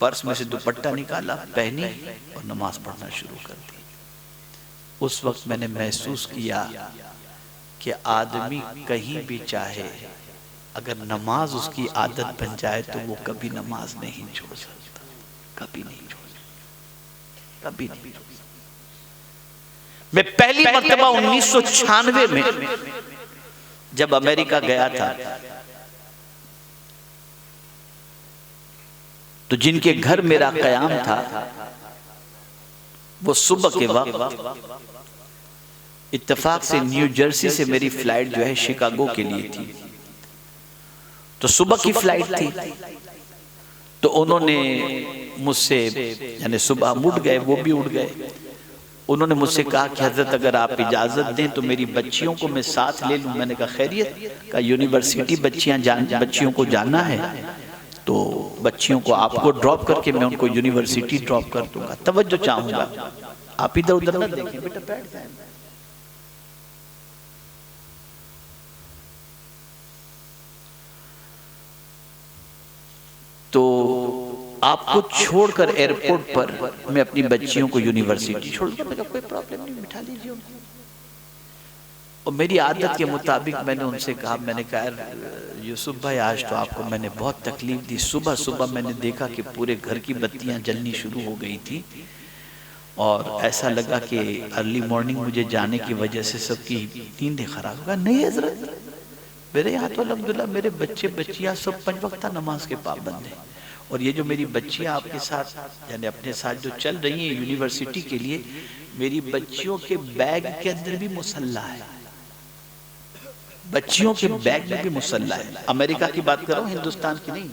पर्स में से दुपट्टा निकाला, पहनी और नमाज पढ़ना शुरू कर दी। उस वक्त मैंने महसूस किया कि आदमी कहीं भी चाहे, अगर नमाज उसकी आदत बन जाए तो वो कभी नमाज नहीं छोड़ सकता, कभी नहीं छोड़ सकता, कभी नहीं। मैं पहली मर्तबा 1996 में जब अमेरिका गया था तो जिनके घर मेरा कयाम था वो सुबह के वक्त इत्तेफाक से न्यू जर्सी से मेरी फ्लाइट जो है शिकागो के लिए थी, तो सुबह की फ्लाइट थी। तो उन्होंने मुझसे, यानी सुबह हम उठ गए, वो भी उठ गए। उन्होंने मुझसे कहा कि हजरत अगर आप इजाजत दें तो मेरी बच्चियों को मैं साथ ले लूं। मैंने कहा खैरियत का, यूनिवर्सिटी बच्चियों को जाना है तो बच्चियों को आपको ड्रॉप करके मैं उनको यूनिवर्सिटी ड्रॉप कर दूंगा। तवज्जो चाहूंगा, आप इधर उधर न देखें बेटा, बैठ जाए। तो आपको छोड़कर एयरपोर्ट पर मैं अपनी बच्चियों को यूनिवर्सिटी छोड़ दूंगा, कोई प्रॉब्लम नहीं, बिठा लीजिए उनको। और मेरी आदत के मुताबिक मैंने उनसे कहा, मैंने कहा यूसुफ भाई आज तो आपको मैंने बहुत तकलीफ दी। सुबह सुबह मैंने देखा कि पूरे घर की बत्तियां जलनी शुरू हो गई थी और ऐसा लगा कि अर्ली मॉर्निंग मुझे जाने की वजह से सबकी नींदें खराब हो गई। नहीं हजरत, मेरे यहाँ तो अल्हम्दुलिल्लाह मेरे बच्चे बच्चियाँ सब 5 वक्ता नमाज के पाबंद हैं। और ये जो मेरी बच्चियाँ आपके साथ यानी अपने साथ जो चल रही हैं यूनिवर्सिटी के लिए, मेरी बच्चियों के बैग के अंदर भी मुसल्ला है, बच्चियों के बैग में भी मुसल्ला है। अमेरिका की बात कर रहा हूं, हिंदुस्तान की नहीं।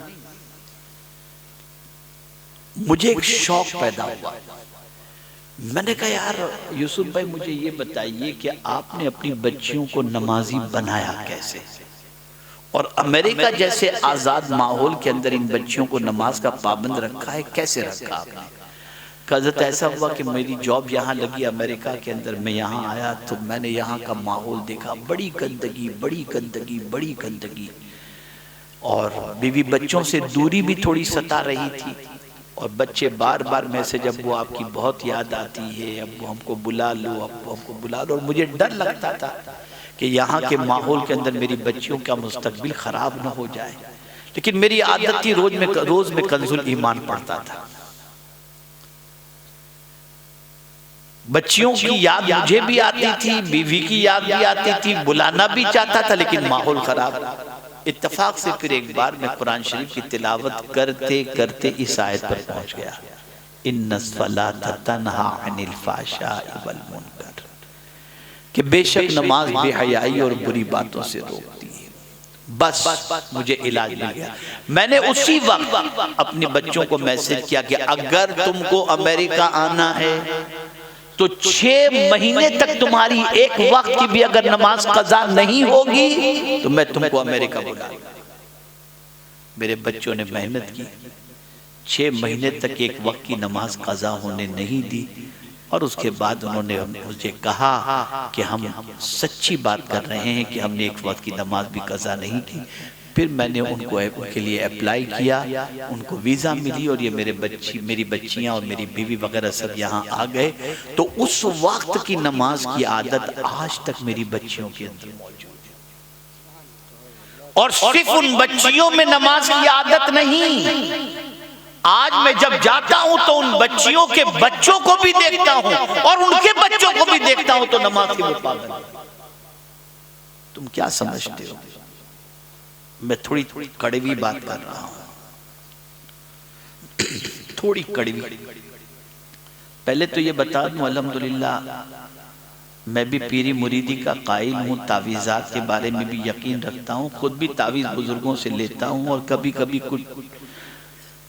मुझे एक शौक पैदा हुआ, मैंने कहा यार यूसुफ भाई मुझे ये बताइए कि आपने अपनी बच्चियों को नमाजी बनाया कैसे, और अमेरिका जैसे आजाद माहौल के अंदर इन बच्चियों को नमाज का पाबंद रखा है, कैसे रखा आपने? कज़त ऐसा हुआ कि मेरी जॉब यहाँ लगी अमेरिका के अंदर, मैं यहाँ आया तो मैंने यहाँ का माहौल देखा, बड़ी गंदगी बड़ी गंदगी बड़ी गंदगी, और बीवी बच्चों से दूरी भी थोड़ी सता रही थी। और बच्चे बार बार मैसेज, अब वो आपकी बहुत याद आती है, अब वो हमको बुला लो, अब हमको बुला लो। और मुझे डर लगता था कि यहाँ के माहौल के अंदर मेरी बच्चियों का मुस्तकबिल खराब न हो जाए, लेकिन मेरी आदत थी रोज में कंजुल ईमान पढ़ता था। बच्चियों की याद मुझे भी आती थी, बीवी की याद भी आती थी, बुलाना भी चाहता था, लेकिन माहौल खराब। इत्तेफाक से फिर एक बार मैं कुरान शरीफ की तिलावत करते करते इस आयत पर पहुंच गया, इन्नस्सलाता तन्हा अनिल फ़ाहशाइ वल मुनकर, कि बेशक नमाज बेहयाई और बुरी बातों से रोकती है। बस मुझे इलाज मिल गया। मैंने उसी वक्त अपने बच्चों को मैसेज किया कि अगर तुमको अमेरिका आना है तो 6 महीने तक तुम्हारी एक वक्त की भी अगर नमाज कज़ा नहीं होगी तो मैं तुमको अमेरिका बुलाऊंगा। मेरे बच्चों ने मेहनत की, 6 महीने तक एक वक्त की नमाज कज़ा होने नहीं दी, और उसके बाद उन्होंने मुझे कहा कि हम सच्ची बात कर रहे हैं कि हमने एक वक्त की नमाज भी कज़ा नहीं की। फिर मैंने उनके लिए अप्लाई किया, उनको वीज़ा मिली, और ये मेरी बच्चियां और मेरी बीवी वगैरह सब यहाँ आ गए। तो उस वक्त की नमाज की आदत आज तक मेरी बच्चियों के अंदर मौजूद है। और सिर्फ उन बच्चियों में नमाज की आदत नहीं, आज मैं जब जाता हूं तो उन बच्चियों के बच्चों को भी देखता हूं और उनके बच्चों को भी देखता हूं तो नमाज के मुताबिक। तुम क्या समझते हो? मैं थोड़ी कड़वी बात कर रहा हूं, थोड़ी कड़वी। पहले तो ये बता दूं, अल्हम्दुलिल्लाह मैं भी पीरी मुरीदी का कायल हूँ, तावीज़ात के बारे में भी यकीन रखता हूँ, खुद भी तावीज़ बुजुर्गों से लेता हूँ, और कभी कभी कुछ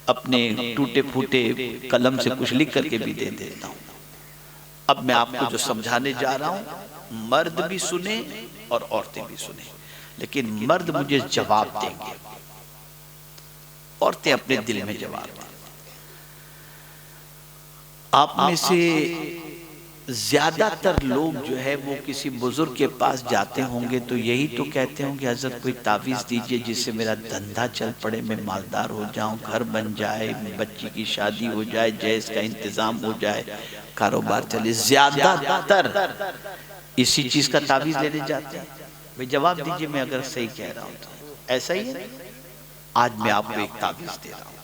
अपने टूटे फूटे कलम से कुछ लिख करके भी दे देता हूँ। अब मैं आपको जो समझाने जा रहा हूँ, मर्द भी सुने और औरतें भी सुने, लेकिन मर्द मुझे जवाब देंगे, औरतें अपने दिल में जवाब देंगे। आप में से ज्यादातर लोग जो है वो किसी बुजुर्ग के पास जाते होंगे तो यही तो कहते होंगे, हजरत कोई तावीज़ दीजिए जिससे मेरा धंधा चल पड़े, मैं मालदार हो जाऊं, घर बन जाए, बच्ची की शादी हो जाए, जहेज का इंतजाम हो जाए, कारोबार चले। ज्यादातर इसी चीज का तावीज़ लेने जाते हैं। भाई जवाब दीजिए, मैं अगर सही कह रहा हूं तो ऐसा ही है। आज मैं आपको एक तावीज़ दे रहा हूं,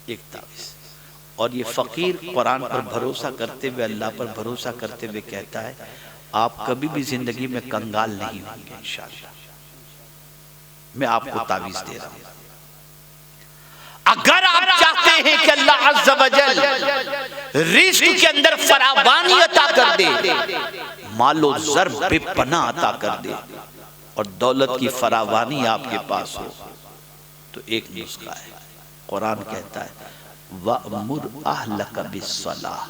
एक तावीज़, और ये फकीर कुरान पर भरोसा करते हुए, अल्लाह पर भरोसा करते हुए कहता है, आप कभी भी जिंदगी में कंगाल नहीं होंगे इंशाअल्लाह। मैं आपको तावीज़ दे रहा हूं। अगर आप चाहते हैं कि अल्लाह अज़्ज़ा वजल रिज़्क़ के अंदर फरावानी अता कर दे, मालो ज़र बेपनाह अता कर दे, और दौलत की फरावानी आपके पास हो, तो एक नुस्खा है। कुरान कहता है, वअमुर अहलक बिस्सलाह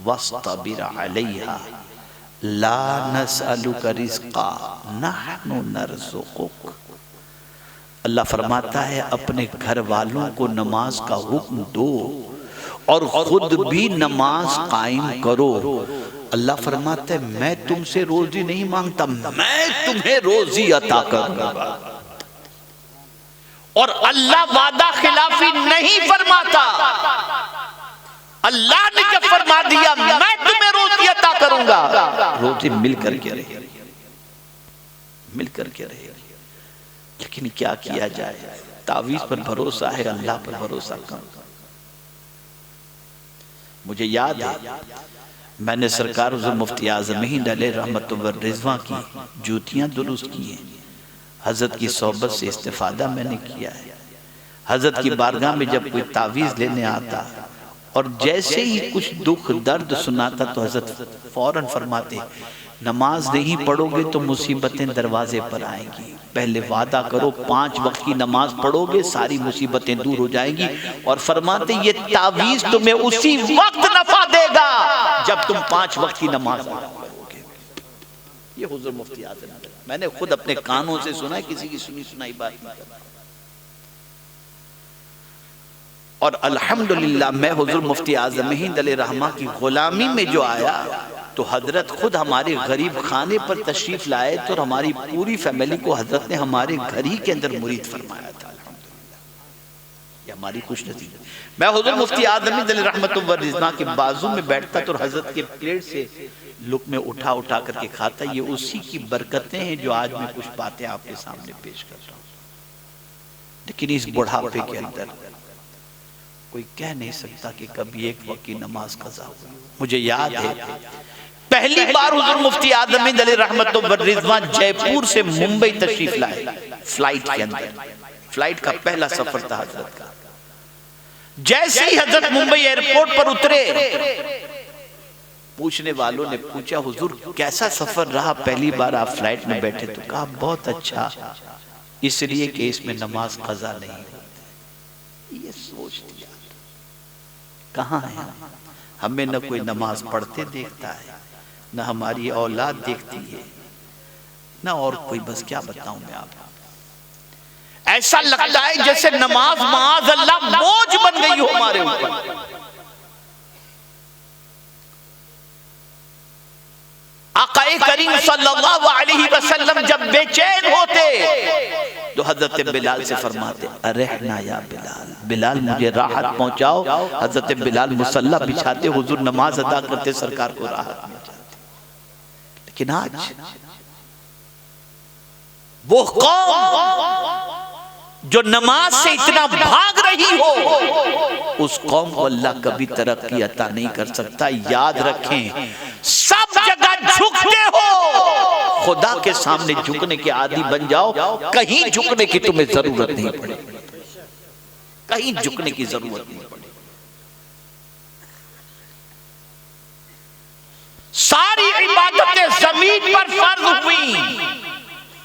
वस्तबिर अलैहा ला नसअलुका रिज़्क़ा नहनु नरज़ुक़ुक। अल्लाह फरमाता है, अपने घर वालों को नमाज का हुक्म दो और खुद भी नमाज कायम करो। अल्लाह फरमाता है, मैं तुमसे रोजी नहीं मांगता, मैं तुम्हें रोजी अता करूंगा। और अल्लाह वादा खिलाफी नहीं फरमाता। अल्लाह ने क्या फरमा दिया, मैं तुम्हें रोजी अता करूंगा। रोजी मिल करके रहे, मिल करके रहे। लेकिन क्या किया जाए, तावीज़ पर भरोसा है, अल्लाह पर भरोसा कम। मुझे याद है, मैंने सरकार मुफ्ती आज़मीन अलैहि रहमतुल्लाह व रिज़वान की जूतियां दुरुस्त की हैं। हजरत की सोहबत से इस्तेफादा मैंने किया है। हजरत की बारगाह में जब कोई तावीज़ लेने आता और जैसे ही कुछ दुख दर्द सुनाता तो हजरत फौरन फरमाते, नमाज नहीं पढ़ोगे तो मुसीबतें दरवाजे पर आएंगी, पहले वादा करो 5 वक्त की नमाज पढ़ोगे, सारी मुसीबतें दूर हो जाएंगी। और फरमाते, ये तावीज़ तुम्हें उसी वक्त नफा देगा जब तुम 5 वक्त की नमाज पढ़ोगे। ये हुज़ूर मुफ्ती आज़म, मैंने खुद अपने कानों से सुना है, किसी की सुनी सुनाई बात नहीं करता। और अल्हम्दुलिल्लाह मैं हुज़ूर मुफ्ती आज़मीन अलैहि रहमा की गुलामी में जो आया तो हजरत खुद हमारे गरीब खाने पर तशरीफ लाए, तो हमारी पूरी फैमिली को हजरत ने हमारे घर ही के अंदर मुरीद फरमाया था। अल्हम्दुलिल्लाह, ये हमारी खुशनसीबी। मैं हुज़ूर मुफ्ती आज़मीन अलैहि रहमतुल्लाह व रिज़वान के बाजू में बैठता तो हजरत के प्लेट से लुक में उठा उठा करके खाता। ये उसी की बरकतें हैं जो आज मैं कुछ बातें आपके सामने पेश कर रहा हूं। लेकिन इस बुढ़ापे के अंदर कोई कह नहीं सकता कि कभी एक वक्त की नमाज कज़ा हुई। मुझे याद है पहली बार हुज़ूर मुफ्ती आज़मीन अलैहि रहमत व रिज़वान जयपुर से मुंबई तशरीफ लाए, फ्लाइट के अंदर। फ्लाइट का पहला सफर था हजरत का। जैसे ही हजरत मुंबई एयरपोर्ट पर उतरे, पूछने वालों ने पूछा, हुजूर कैसा सफर रहा, पहली बार आप फ्लाइट में बैठे? तो कहा बहुत अच्छा, इसलिए कि इसमें नमाज कज़ा नहीं होती। ये सोच लिया। कहाँ है हमें न कोई नमाज पढ़ते देखता है, न हमारी औलाद देखती है, न और कोई। बस क्या बताऊं मैं आपको, ऐसा लगता है जैसे नमाज माज़ अल्लाह बोझ बन गई हो हमारे ऊपर। आक़ाए करीम सल्लल्लाहु अलैहि वसल्लम जब बेचैन होते तो हजरत बिलाल से फरमाते, अरहना या बिलाल, बिलाल मुझे राहत पहुंचाओ। हजरत बिलाल मुसल्ला बिछाते, हुजूर नमाज अदा करते, सरकार को राहत पहुंचाते। लेकिन आज वो कौम जो नमाज से इतना भाग रही हो, उस कौम को अल्लाह कभी तरक्की अता नहीं कर सकता। याद रखें, सब जगह झुकते हो, खुदा के सामने झुकने के आदी बन जाओ, कहीं झुकने की तुम्हें जरूरत नहीं पड़ेगी, कहीं झुकने की जरूरत नहीं पड़ेगी। सारी इबादतें जमीन पर फर्ज हुई,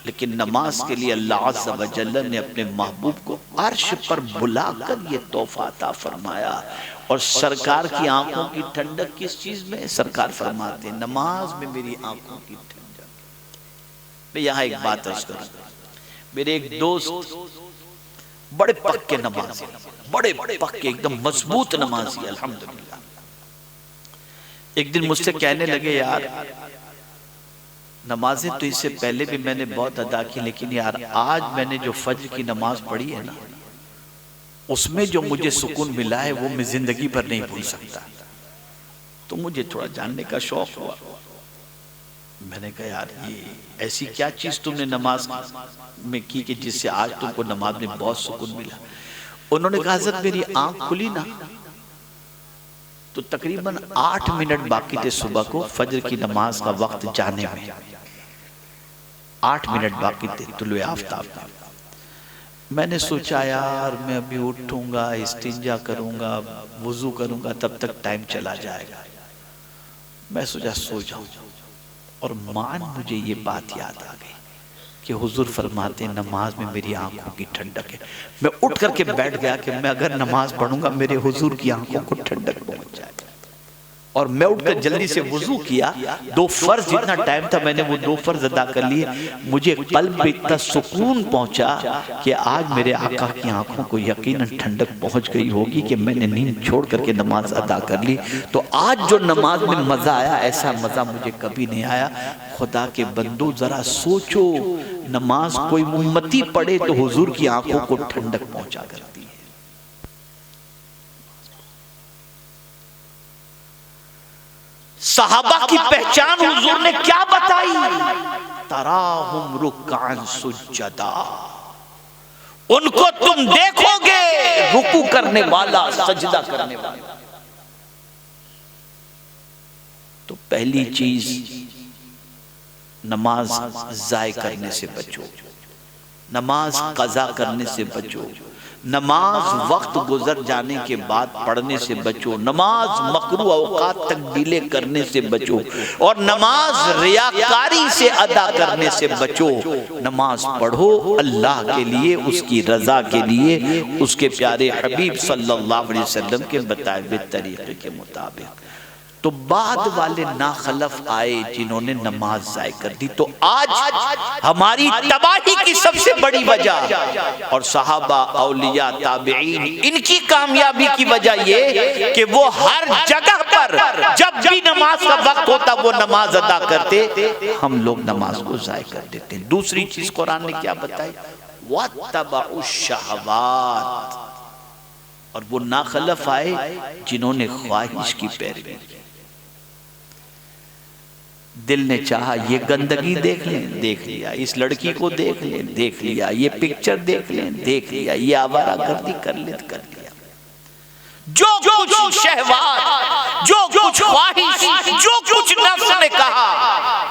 लेकिन नमाज के लिए अल्लाह अज़्ज़ा व जल्ल ने अपने महबूब को अर्श पर बुलाकर ये तोहफा अता फरमाया। और सरकार की आंखों की ठंडक किस चीज में? सरकार फरमाते नमाज में मेरी आंखों की ठंडक। मैं यहाँ एक बात अर्ज करूं, मेरे एक दोस्त बड़े पक्के नमाजी, बड़े पक्के एकदम मजबूत नमाजी अल्हम्दुलिल्लाह, एक दिन मुझसे कहने लगे, यार नमाजें तो इससे पहले भी मैंने बहुत अदा की, लेकिन यार आज मैंने जो फज्र की नमाज पढ़ी है ना, उसमें जो मुझे सुकून मिला है वो मैं जिंदगी भर नहीं भूल सकता। तो मुझे थोड़ा जानने का शौक हुआ। मैंने कहा, यार ये ऐसी क्या चीज तुमने नमाज में की कि जिससे आज तुमको नमाज में बहुत सुकून मिला? उन्होंने कहा, हज़रत मेरी आंख खुली ना तो तकरीबन 8 मिनट बाकी थे सुबह को फज्र की नमाज का वक्त जाने में। 8 मिनट बाकी थे तुलुए आफ्ताब का। मैंने सोचा, यार मैं अभी उठूंगा, इस्तिंजा करूंगा, वुजू करूंगा, तब तक टाइम चला जाएगा। मैं सोचा सो जाऊं, और मान मुझे ये बात याद आ गई कि हुजूर फरमाते हैं नमाज में मेरी आंखों की ठंडक है। मैं उठ करके बैठ गया कि मैं अगर नमाज पढ़ूंगा मेरे हुजूर की आंखों को ठंडक पहुंच जाए। और मैं उठकर जल्दी से वुजू किया। 2 फर्ज जितना टाइम था मैंने वो 2 फर्ज अदा कर लिए। मुझे कल्ब में इतना सुकून पहुंचा कि आज मेरे आका की आंखों को यकीनन ठंडक पहुंच गई होगी कि मैंने नींद छोड़ करके नमाज अदा कर ली। तो आज जो नमाज में मजा आया, ऐसा मजा मुझे कभी नहीं आया। खुदा के बंदो जरा सोचो, नमाज कोई उम्मती पढ़े तो हुजूर की आंखों को ठंडक पहुंचा करती है। सहाबा की पहचान हुजूर ने क्या बताई? तराहुम रुक्कान सुज्जदा, उनको तुम देखोगे रुकू करने वाला, सजदा करने वाला। तो पहली चीज नमाज जाय करने से बचो, नमाज कज़ा करने से बचो, नमाज वक्त गुजर जाने के बाद पढ़ने से बचो, नमाज मकरू औकात तक डिले करने से बचो, और नमाज रियाकारी से अदा करने से बचो। नमाज पढ़ो अल्लाह के लिए, उसकी रजा के लिए, उसके प्यारे हबीब सल्लल्लाहु अलैहि वसल्लम के बताए हुए तरीके के मुताबिक। तो बाद वाले नाखलफ आए जिन्होंने नमाज ज़ाय कर दी। तो आज हमारी तबाही की सबसे बड़ी वजह, और सहाबा, औलिया, ताबईन, इनकी कामयाबी की वजह ये कि वो हर जगह पर जब भी नमाज का वक्त होता वो नमाज अदा करते। हम लोग नमाज को ज़ाय कर देते। दूसरी चीज कुरान ने क्या बताई? वत्तबउ शहवात, और वो नाखलफ आए जिन्होंने ख्वाहिश की पैरवी की। दिल ने चाहा ये गंदगी देख लें, देख लिया, इस लड़की को देख लें, देख लिया, ये पिक्चर देख लें, देख लिया, ये आवारागर्दी कर ले, कर लिया। जो कुछ शहवात, जो कुछ ख्वाहिश, जो कुछ नफ्स ने कहा,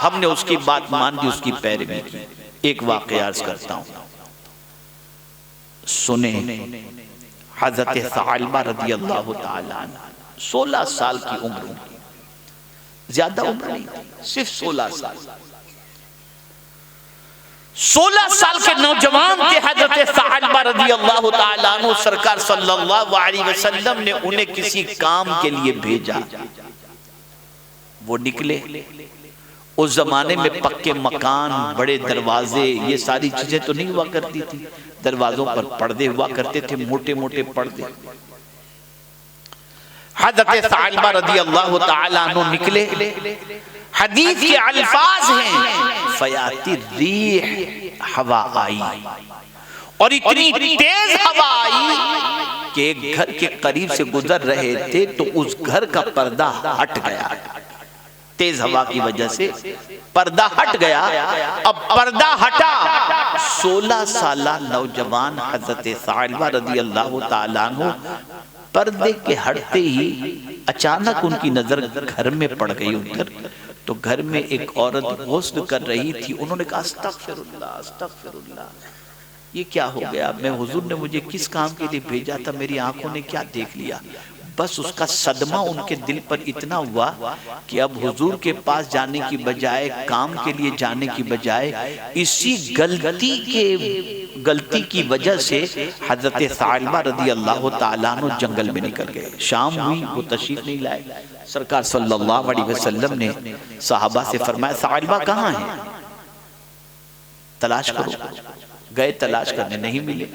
हमने उसकी बात मान ली, उसकी पैरवी की। एक वाक़या अर्ज करता हूं, सुने। हज़रत सालबा रज़ी अल्लाह तआला अन्हा 16 साल की उम्र उनकी, ज्यादा उम्र नहीं, सिर्फ 16 साल। 16 साल के नौजवान थे हज़रत सालबा रज़ी अल्लाह तआला अन्हु। सरकार सल्लल्लाहु अलैहि वसल्लम ने उन्हें किसी काम के लिए भेजा। वो निकले। उस जमाने में पक्के मकान, बड़े दरवाजे, ये सारी चीजें तो नहीं हुआ करती थी। दरवाजों पर पर्दे हुआ करते थे, मोटे मोटे पर्दे। हज़रत सालबा रज़ी अल्लाह तआला अन्हु निकले। हदीस के अल्फाज हैं, फयाती रीह, हवा आई, और इतनी तेज हवा आई कि एक घर के करीब से गुजर रहे थे तो उस घर का पर्दा हट गया। तेज हवा की वजह से पर्दा हट गया। अब पर्दा हटा, 16 साल नौजवान हज़रत सालबा रज़ी अल्लाह तआला अन्हु पर्दे के हटते ही अचानक उनकी नजर घर में पड़ गई उधर। तो घर में एक औरत गुस्ल कर रही थी। उन्होंने कहा अस्तगफिरुल्लाह, अस्तगफिरुल्लाह, ये क्या हो गया? मैं, हुजूर ने मुझे किस काम के लिए भेजा था, मेरी आंखों ने क्या देख लिया? बस उसका सदमा उनके दिल पर इतना हुआ कि अब हुजूर के पास जाने की बजाय, काम के लिए जाने की बजाय, इसी गलती की वजह से हज़रत सालबा रज़ी अल्लाह तआला अन्हु जंगल में निकल गए। शाम हुई, वो तशरीफ नहीं लाए। सरकार सल्लल्लाहु अलैहि वसल्लम ने सहाबा से फरमाया, सालबा कहाँ है? तलाश करो। गए तलाश करने, नहीं मिले।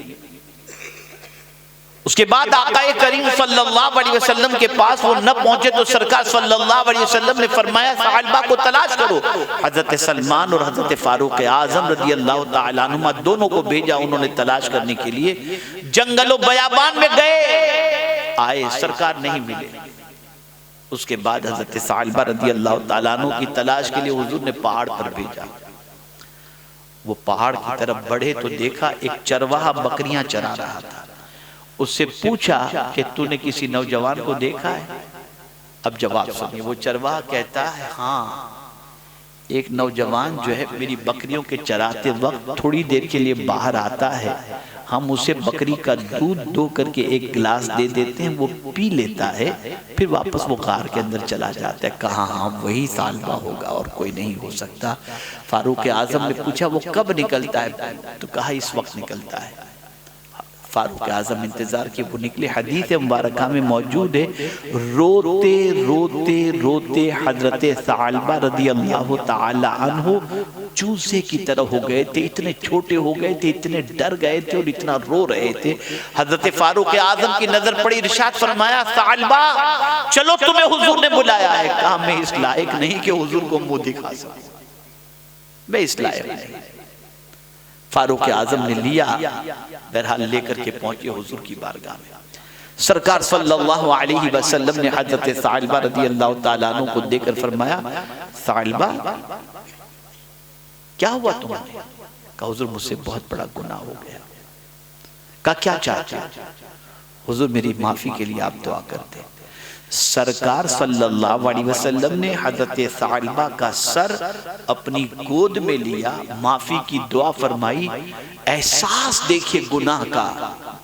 उसके बाद आक़ाए करीम सल्लल्लाहु अलैहि वसल्लम के पास वो न पहुंचे तो सरकार सल्लल्लाहु अलैहि वसल्लम ने फरमाया, सालबा को तलाश करो। हज़रत सलमान और हज़रत फारूक आज़म रज़ी अल्लाह तआला अन्हुमा दोनों को भेजा उन्होंने तलाश करने के लिए। जंगलों बयाबान में गए, आए, सरकार नहीं मिले। उसके बाद हज़रत सालबा रज़ी अल्लाह तआला अन्हु की तलाश के लिए हुजूर ने पहाड़ पर भेजा। वो पहाड़ की तरफ बढ़े तो देखा एक चरवाहा बकरियां चरा रहा था। उससे पूछा कि तूने किसी नौजवान को देखा है? अब जवाब सुनिए। वो चरवाहा कहता है, हाँ, एक नौजवान जो है मेरी बकरियों के चराते वक्त थोड़ी देर के लिए बाहर आता है, हम उसे बकरी का दूध दो करके एक गिलास दे देते हैं, वो पी लेता है, फिर वापस वो कार के अंदर चला जाता है। कहा, हाँ, वही सालबा होगा और कोई नहीं हो सकता। फारूक आजम ने पूछा, वो कब निकलता है? तो कहा, इस वक्त निकलता है। फारूक आजम इंतजार किए, वो निकले। हदीस मुबारका में मौजूद है, रोते रोते रोते हजरत सालबा रज़ी अल्लाह तआला अन्हु चूजे की तरह हो गए थे, इतने छोटे हो गए थे, इतने डर गए थे और इतना रो रहे थे। हजरत फारूक आजम की नजर पड़ी, इरशाद फरमाया, सालबा चलो, तुम्हें हुजूर ने बुलाया है। कहा, मैं इस लायक नहीं कि हुजूर को मुंह दिखा सकूं, मैं इस लायक नहीं। फारूक आजम ने लिया, बहरहाल लेकर के पहुंचे हुजूर की बारगाह में। सरकार सल्लल्लाहु अलैहि वसल्लम ने हज़रत सालबा रज़ी अल्लाह तआला अन्हु को देखकर फरमाया, सालबा क्या हुआ तुम्हें? कहा, हुजूर मुझसे बहुत बड़ा गुनाह हो गया। कहा, क्या चाहते हो? हुजूर मेरी माफी के लिए आप दुआ करते। सरकार सल्लल्लाहु अलैहि वसल्लम ने हज़रत सालबा का सर अपनी गोद में लिया, माफी की दुआ फरमाई। एहसास देखिए गुनाह का,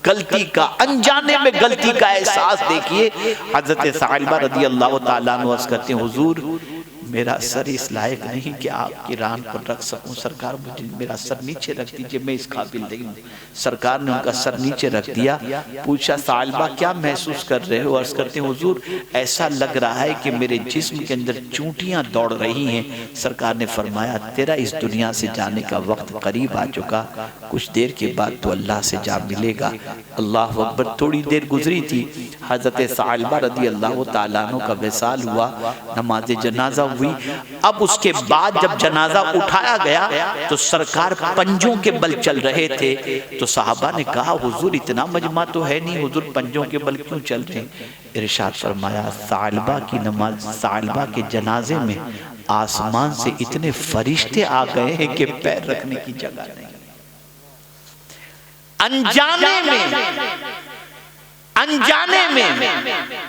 गलती का, अनजाने में गलती का एहसास देखिए। हज़रत सालबा रज़ी अल्लाह तआला अन्हु अर्ज़ करते हैं, हुजूर मेरा सर इस लायक नहीं कि आपकी रान पर रख सकूं, सरकार मुझे मेरा सर नीचे रख दीजिए, मैं इस काबिल नहीं हूं। सरकार ने उनका सर नीचे रख दिया। पूछा, सालबा क्या महसूस कर रहे हो? अर्ज करते हैं, हुजूर ऐसा लग रहा है कि मेरे जिस्म के अंदर चूंटियां दौड़ रही हैं। सरकार ने फरमाया, तेरा इस दुनिया से जाने का वक्त करीब आ चुका, कुछ देर के बाद तो अल्लाह से जा मिलेगा। अल्लाह अकबर। थोड़ी देर गुजरी थी, हज़रत सालबा रज़ी अल्लाह तआला अन्हु का विसाल हुआ, नमाज जनाजा हुई। अब उसके बाद जब जनाजा उठाया गया तो सरकार पंजों के बल चल रहे थे। तो साहबा ने कहा, हुजूर इतना मजमा तो है नहीं, हुजूर पंजों के बल क्यों चल रहे? इरशाद फरमाया, सालबा की नमाज, सालबा के जनाजे में आसमान से इतने फरिश्ते आ गए हैं कि पैर रखने की जगह नहीं। अनजाने में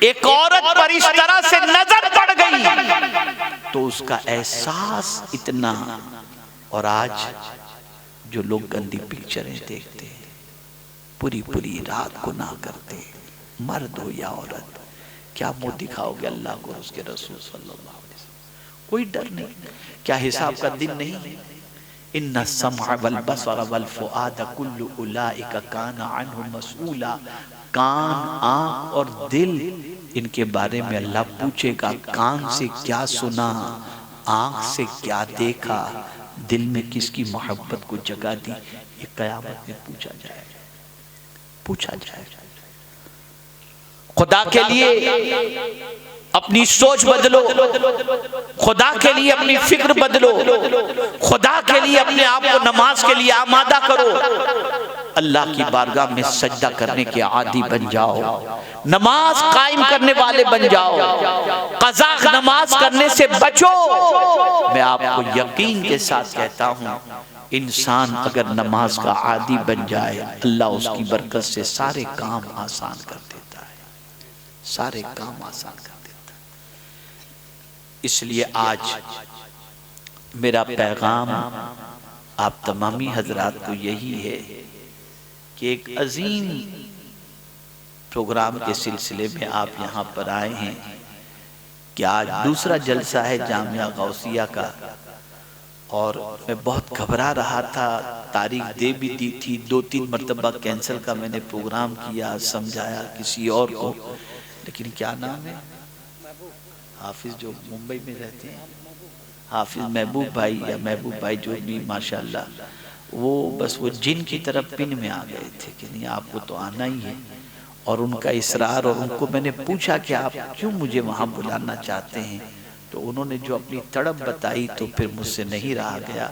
एक औरत पर इस तरह से नजर पड़ गई तो उसका एहसास इतना। और आज जो लोग गंदी पिक्चरें देखते हैं, पूरी पूरी रात गुनाह करते, मर्द हो या औरत, क्या मुंह दिखाओगे अल्लाह को, उसके रसूल सल्लल्लाहु अलैहि वसल्लम? कोई डर नहीं, क्या हिसाब का दिन नहीं? इन्ना सम्अ वल बसर वल फुआद कुल्लु उलाइका काना अन्हु मसऊला। कान, आंख और दिल, इनके बारे में अल्लाह पूछेगा। कान से क्या सुना, आंख से क्या देखा, दिल में किसकी मोहब्बत को जगा दी, ये कयामत में पूछा जाएगा, पूछा जाएगा। खुदा के लिए अपनी सोच बदलो, खुदा के लिए अपनी फिक्र बदलो, खुदा के लिए अपने आप को नमाज के लिए आमादा करो। अल्लाह की बारगाह में सजदा करने के आदी बन जाओ, नमाज कायम करने वाले बन जाओ, कज़ा नमाज करने से बचो। मैं आपको यकीन के साथ कहता हूँ, इंसान अगर नमाज का आदी बन जाए, अल्लाह उसकी बरकत से सारे काम आसान कर देता है, सारे काम आसान कर देता है। इसलिए आज मेरा पैगाम आप तमामी हजरात को यही है कि एक अजीम प्रोग्राम के सिलसिले में आप यहाँ पर आए हैं कि आज दूसरा जलसा है जामिया गौसिया का। और मैं बहुत घबरा रहा था, तारीख दे भी दी थी, 2-3 मरतबा कैंसिल का मैंने प्रोग्राम किया, समझाया किसी और को, लेकिन क्या नाम है हाफिज जो मुंबई में रहते हैं, हाफिज महबूब भाई या महबूब भाई जो भी, माशाल्लाह, वो बस वो जिन की तरफ पिन में आ गए थे कि नहीं आपको तो आना ही है। और उनका इसरार, और उनको मैंने पूछा कि आप क्यों मुझे वहाँ बुलाना चाहते हैं, तो उन्होंने जो अपनी तड़प बताई तो फिर मुझसे नहीं रहा गया।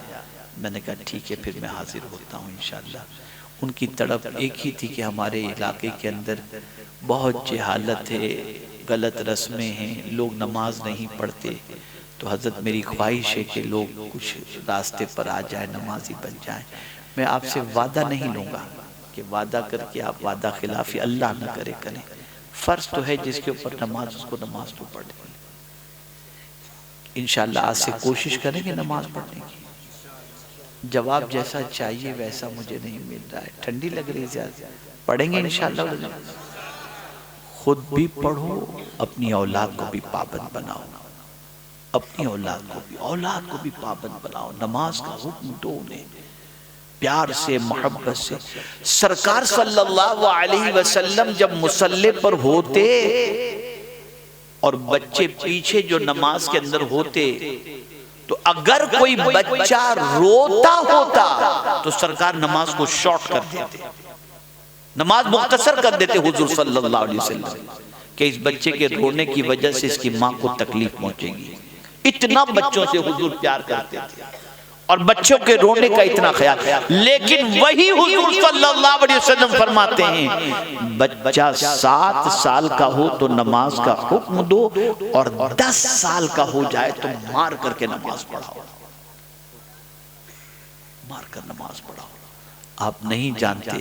मैंने कहा ठीक है, फिर मैं हाजिर होता हूँ इंशाअल्लाह। उनकी तड़प एक ही थी कि हमारे इलाके के अंदर बहुत जहालत है, गलत रस्में हैं, लोग नमाज नहीं पढ़ते, तो हजरत मेरी ख्वाहिश है कि लोग कुछ रास्ते पर आ जाए, नमाजी बन जाए। मैं आपसे वादा नहीं लूँगा कि वादा करके आप वादा खिलाफी अल्लाह न करे करें। फ़र्ज तो है जिसके ऊपर नमाज, उसको नमाज तो पढ़े। इंशाअल्लाह आज से कोशिश करेंगे नमाज पढ़ने की। जवाब जैसा चाहिए वैसा मुझे नहीं मिल रहा है, ठंडी लग रही है ज़्यादा। पढ़ेंगे इंशाअल्लाह। खुद भी पढ़ो, अपनी औलाद को भी पाबंद बनाओ, अपनी औलाद को भी पाबंद बनाओ। नमाज का हुक्म दो उन्हें प्यार से, मोहब्बत से। सरकार सल्लल्लाहु अलैहि वसल्लम जब मुसल्ले पर होते और बच्चे पीछे जो नमाज के अंदर होते, तो अगर कोई बच्चा रोता होता तो सरकार नमाज को शॉर्ट कर देते, नमाज मुख्तसर कर देते हुजूर सल्लल्लाहु अलैहि वसल्लम कि इस बच्चे के रोने की वजह से इसकी माँ को तकलीफ पहुंचेगी। इतना बच्चों से हुजूर प्यार करते थे और बच्चों के रोने का इतना ख्याल। लेकिन वही हुजूर सल्लल्लाहु अलैहि वसल्लम फरमाते हैं, बच्चा 7 साल का हो तो नमाज का हुक्म दो, और 10 साल का हो जाए तो मार करके नमाज पढ़ाओ, मार कर नमाज पढ़ाओ। आप नहीं जानते,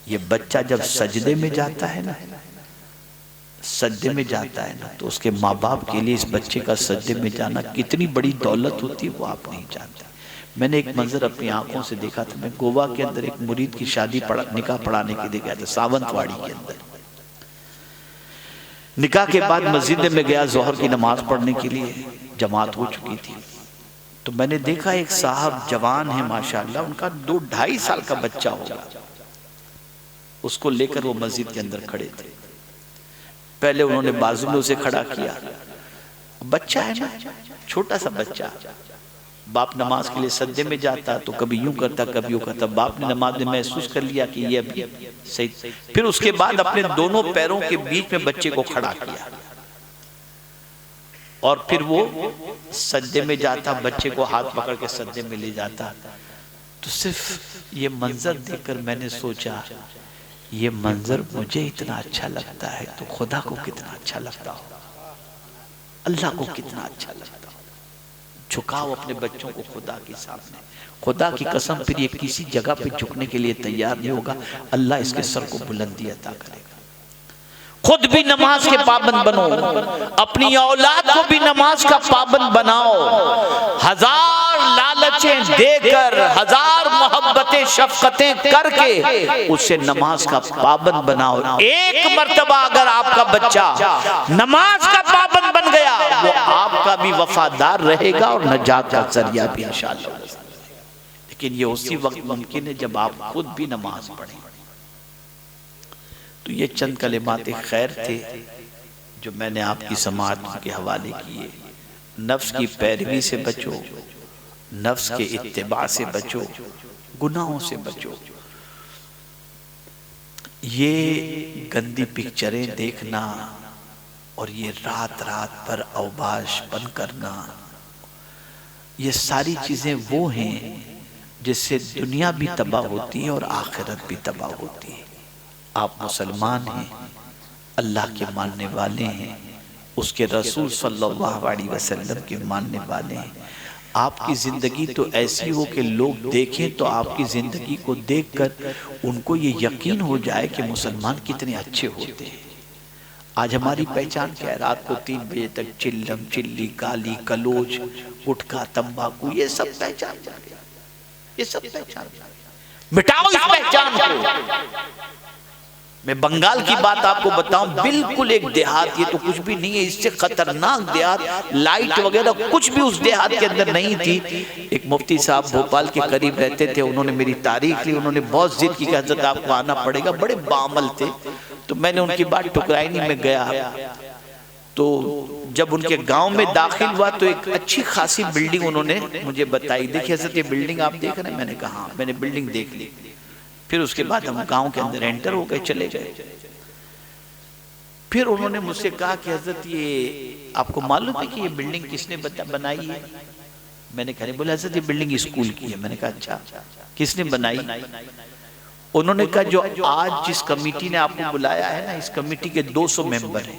ये बच्चा जब सजदे में जाता है ना, सजदे में जाता है ना, तो उसके माँ बाप के लिए इस बच्चे का सजदे में जाना कितनी बड़ी दौलत होती है, वो आप नहीं जानते। मैंने एक मंजर अपनी आंखों से देखा था। मैं गोवा के अंदर एक मुरीद की शादी निकाह पढ़ाने के लिए गया था, सावंतवाड़ी के अंदर। निकाह के बाद मस्जिद में गया जोहर की नमाज पढ़ने के लिए, जमात हो चुकी थी। तो मैंने देखा एक साहब जवान है माशाल्लाह, उनका 2-2.5 साल का बच्चा होगा, उसको लेकर वो मस्जिद के अंदर खड़े थे। पहले उन्होंने बाजू में उसे खड़ा किया, बच्चा है ना, छोटा सा बच्चा, बाप नमाज के लिए सज्जे में जाता तो कभी यूं करता कभी यूं करता। बाप ने नमाज में महसूस कर लिया कि ये अभी सही। फिर उसके बाद अपने दोनों पैरों के बीच में बच्चे को खड़ा किया और फिर वो सज्जे में जाता, बच्चे को हाथ पकड़ के सज्जे में ले जाता। तो सिर्फ ये मंजर देखकर मैंने सोचा, ये मंजर मुझे इतना अच्छा लगता है तो खुदा को कितना अच्छा लगता हो, अल्लाह को कितना अच्छा लगता हो। झुकाओ अपने बच्चों को खुदा के सामने। खुदा की कसम फिर ये किसी जगह पे झुकने के लिए तैयार नहीं होगा, अल्लाह इसके सर को बुलंदी अता करेगा। खुद भी नमाज के पाबंद बनो, अपनी औलाद को भी नमाज का पाबंद बनाओ। हजार लालचें देकर, हजार मोहब्बतें शफकतें करके उसे नमाज का पाबंद बनाओ। एक मर्तबा अगर आपका बच्चा नमाज का पाबंद बन गया, वो आपका भी वफादार रहेगा और नजात का जरिया भी इंशाअल्लाह। लेकिन ये उसी वक्त मुमकिन है जब आप खुद भी नमाज पढ़ें। तो ये चंद कलिमात खैर थे जो मैंने आपकी समाअत के हवाले किए। नफ्स की पैरवी से बचो, नफ्स के इत्तिबा से बचो, गुनाहों से बचो। ये गंदी पिक्चरें देखना और ये रात रात पर अवबाशपन करना, ये सारी चीजें वो हैं जिससे दुनिया भी तबाह होती है और आखिरत भी तबाह होती है। आप मुसलमान हैं, अल्लाह के मानने वाले हैं, उसके रसूल सल्लल्लाहु अलैहि वसल्लम के मानने वाले हैं। आपकी ज़िंदगी तो ऐसी हो कि लोग देखें तो आपकी ज़िंदगी को देखकर उनको ये यकीन हो जाए कि मुसलमान कितने अच्छे होते हैं। आज हमारी पहचान क्या है? रात को 3 बजे तक चिल्लम चिल्ली, गाली गलौज, गुटखा, तंबाकू, ये सब पहचान, ये सब पहचान। मिटाओ इस पहचान को। मैं बंगाल की बात आपको बताऊं, बिल्कुल एक देहात, ये तो कुछ भी नहीं है, इससे खतरनाक देहात, लाइट वगैरह कुछ भी उस देहात के अंदर नहीं थी। एक मुफ्ती साहब भोपाल के करीब रहते थे, उन्होंने मेरी तारीख ली, उन्होंने बहुत जिद की कि हजरत आपको आना पड़ेगा। बड़े बामल थे, तो मैंने उनकी बात ठुकराई नहीं, मैं गया। तो जब उनके गांव में दाखिल हुआ तो एक अच्छी खासी बिल्डिंग उन्होंने मुझे बताई। देखिए हजरत ये बिल्डिंग आप देख रहे हैं? मैंने कहा हाँ, मैंने बिल्डिंग देख ली। फिर उसके बाद हम गांव के अंदर एंटर हो गए, चले गए। फिर उन्होंने मुझसे कहा कि हजरत ये आपको मालूम है कि ये बिल्डिंग किसने बनाई है? मैंने कहा, बोले हजरत ये बिल्डिंग स्कूल की है। मैंने कहा अच्छा, किसने बनाई? उन्होंने कहा जो आज जिस कमेटी ने आपको बुलाया है ना, इस कमेटी के 200 मेंबर हैं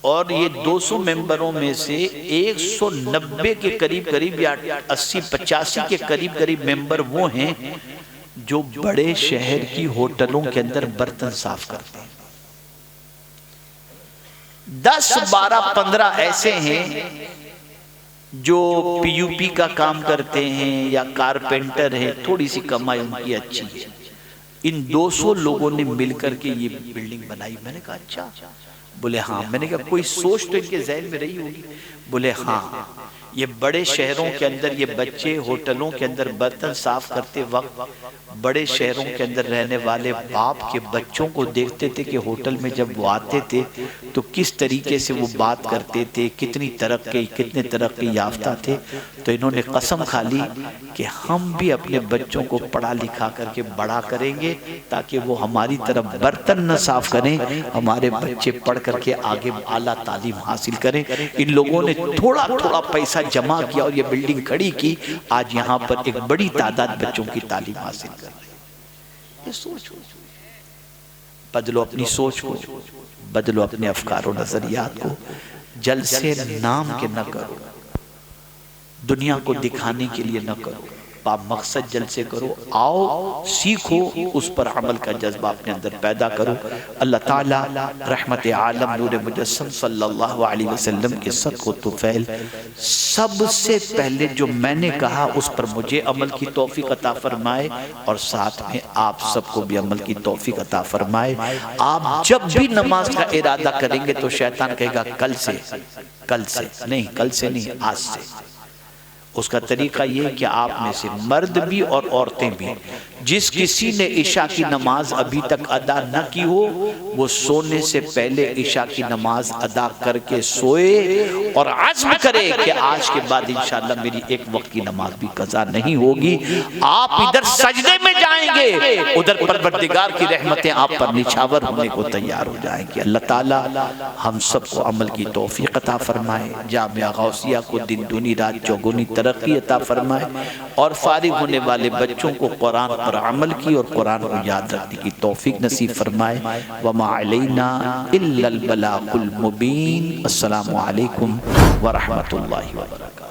और ये 200 मेंबरों में से 190 के करीब करीब या 80-85 के करीब करीब मेंबर वो हैं जो बड़े शहर की होटलों के अंदर बर्तन साफ करते हैं। 10, 12, 15 ऐसे हैं जो पीयूपी का काम करते हैं या कारपेंटर है, थोड़ी सी कमाई उनकी अच्छी है। इन 200 लोगों ने मिलकर के ये बिल्डिंग बनाई। मैंने कहा अच्छा? बोले हाँ। मैंने कहा कोई सोच तो इनके ज़हन में रही होगी? बोले हाँ, ये बड़े शहरों के अंदर ये बच्चे होटलों के अंदर बर्तन साफ करते वक्त बड़े शहरों के अंदर रहने वाले बाप के बच्चों को देखते थे कि होटल में जब वो आते थे तो किस तरीके से वो बात करते थे, कितनी तरक्की, कितने तरक्की याफ्ता थे। तो इन्होंने कसम खा ली कि हम भी अपने बच्चों को पढ़ा लिखा करके बड़ा करेंगे ताकि वो हमारी तरफ बर्तन न साफ करें, हमारे बच्चे पढ़ करके आगे आला तालीम हासिल करें। इन लोगों ने थोड़ा थोड़ा पैसा जमा किया और ये बिल्डिंग खड़ी की। आज यहाँ पर एक बड़ी तादाद बच्चों की तालीम हासिल कर रही है। ये सोच बदलो, अपनी सोच को बदलो, अपने अफकार और नजरियात को। जलसे नाम के न करो, दुनिया को दिखाने के लिए न करो, मकसद जलसे करो। आओ सीखो, उस पर अमल का जज्बा अपने अंदर पैदा करो। अल्लाह ताला रहमत आलम नूर मुजस्सम सल्लल्लाहु अलैहि वसल्लम के सदक़ो तुफ़ैल सबसे पहले जो मैंने कहा उस पर मुझे अमल की तौफीक अता फरमाए और साथ में आप सबको भी अमल की तौफीक अता फरमाए। आप जब भी नमाज का इरादा करेंगे तो शैतान कहेगा कल से नहीं, कल से नहीं, आज से। उसका तरीका यह है कि आप में से मर्द भी और औरतें भी जिस किसी ने ईशा की नमाज अभी तक अदा न की हो वो सोने से पहले ईशा की नमाज अदा करके सोए और आज़्म करे कि आज के बाद इंशाअल्लाह मेरी एक वक्त की नमाज भी कज़ा नहीं होगी। आप इधर सजदे में जाएंगे, उधर परवरदिगार की रहमतें आप पर निछावर होने को तैयार हो जाएंगी। अल्लाह ताला हम सबको अमल की तौफीक अता फरमाए, जामिया गौसिया को दिन दूनी रात चौगुनी तरक्की अता फरमाए और फारिग होने वाले बच्चों को कुरान पर पर अमल की और कुरान को याद रखने की तौफीक नसीब फरमाए। वमा अलैना इल्लल बलागुल मुबीन। अस्सलामु अलैकुम व रहमतुल्लाहि व बरकातहू।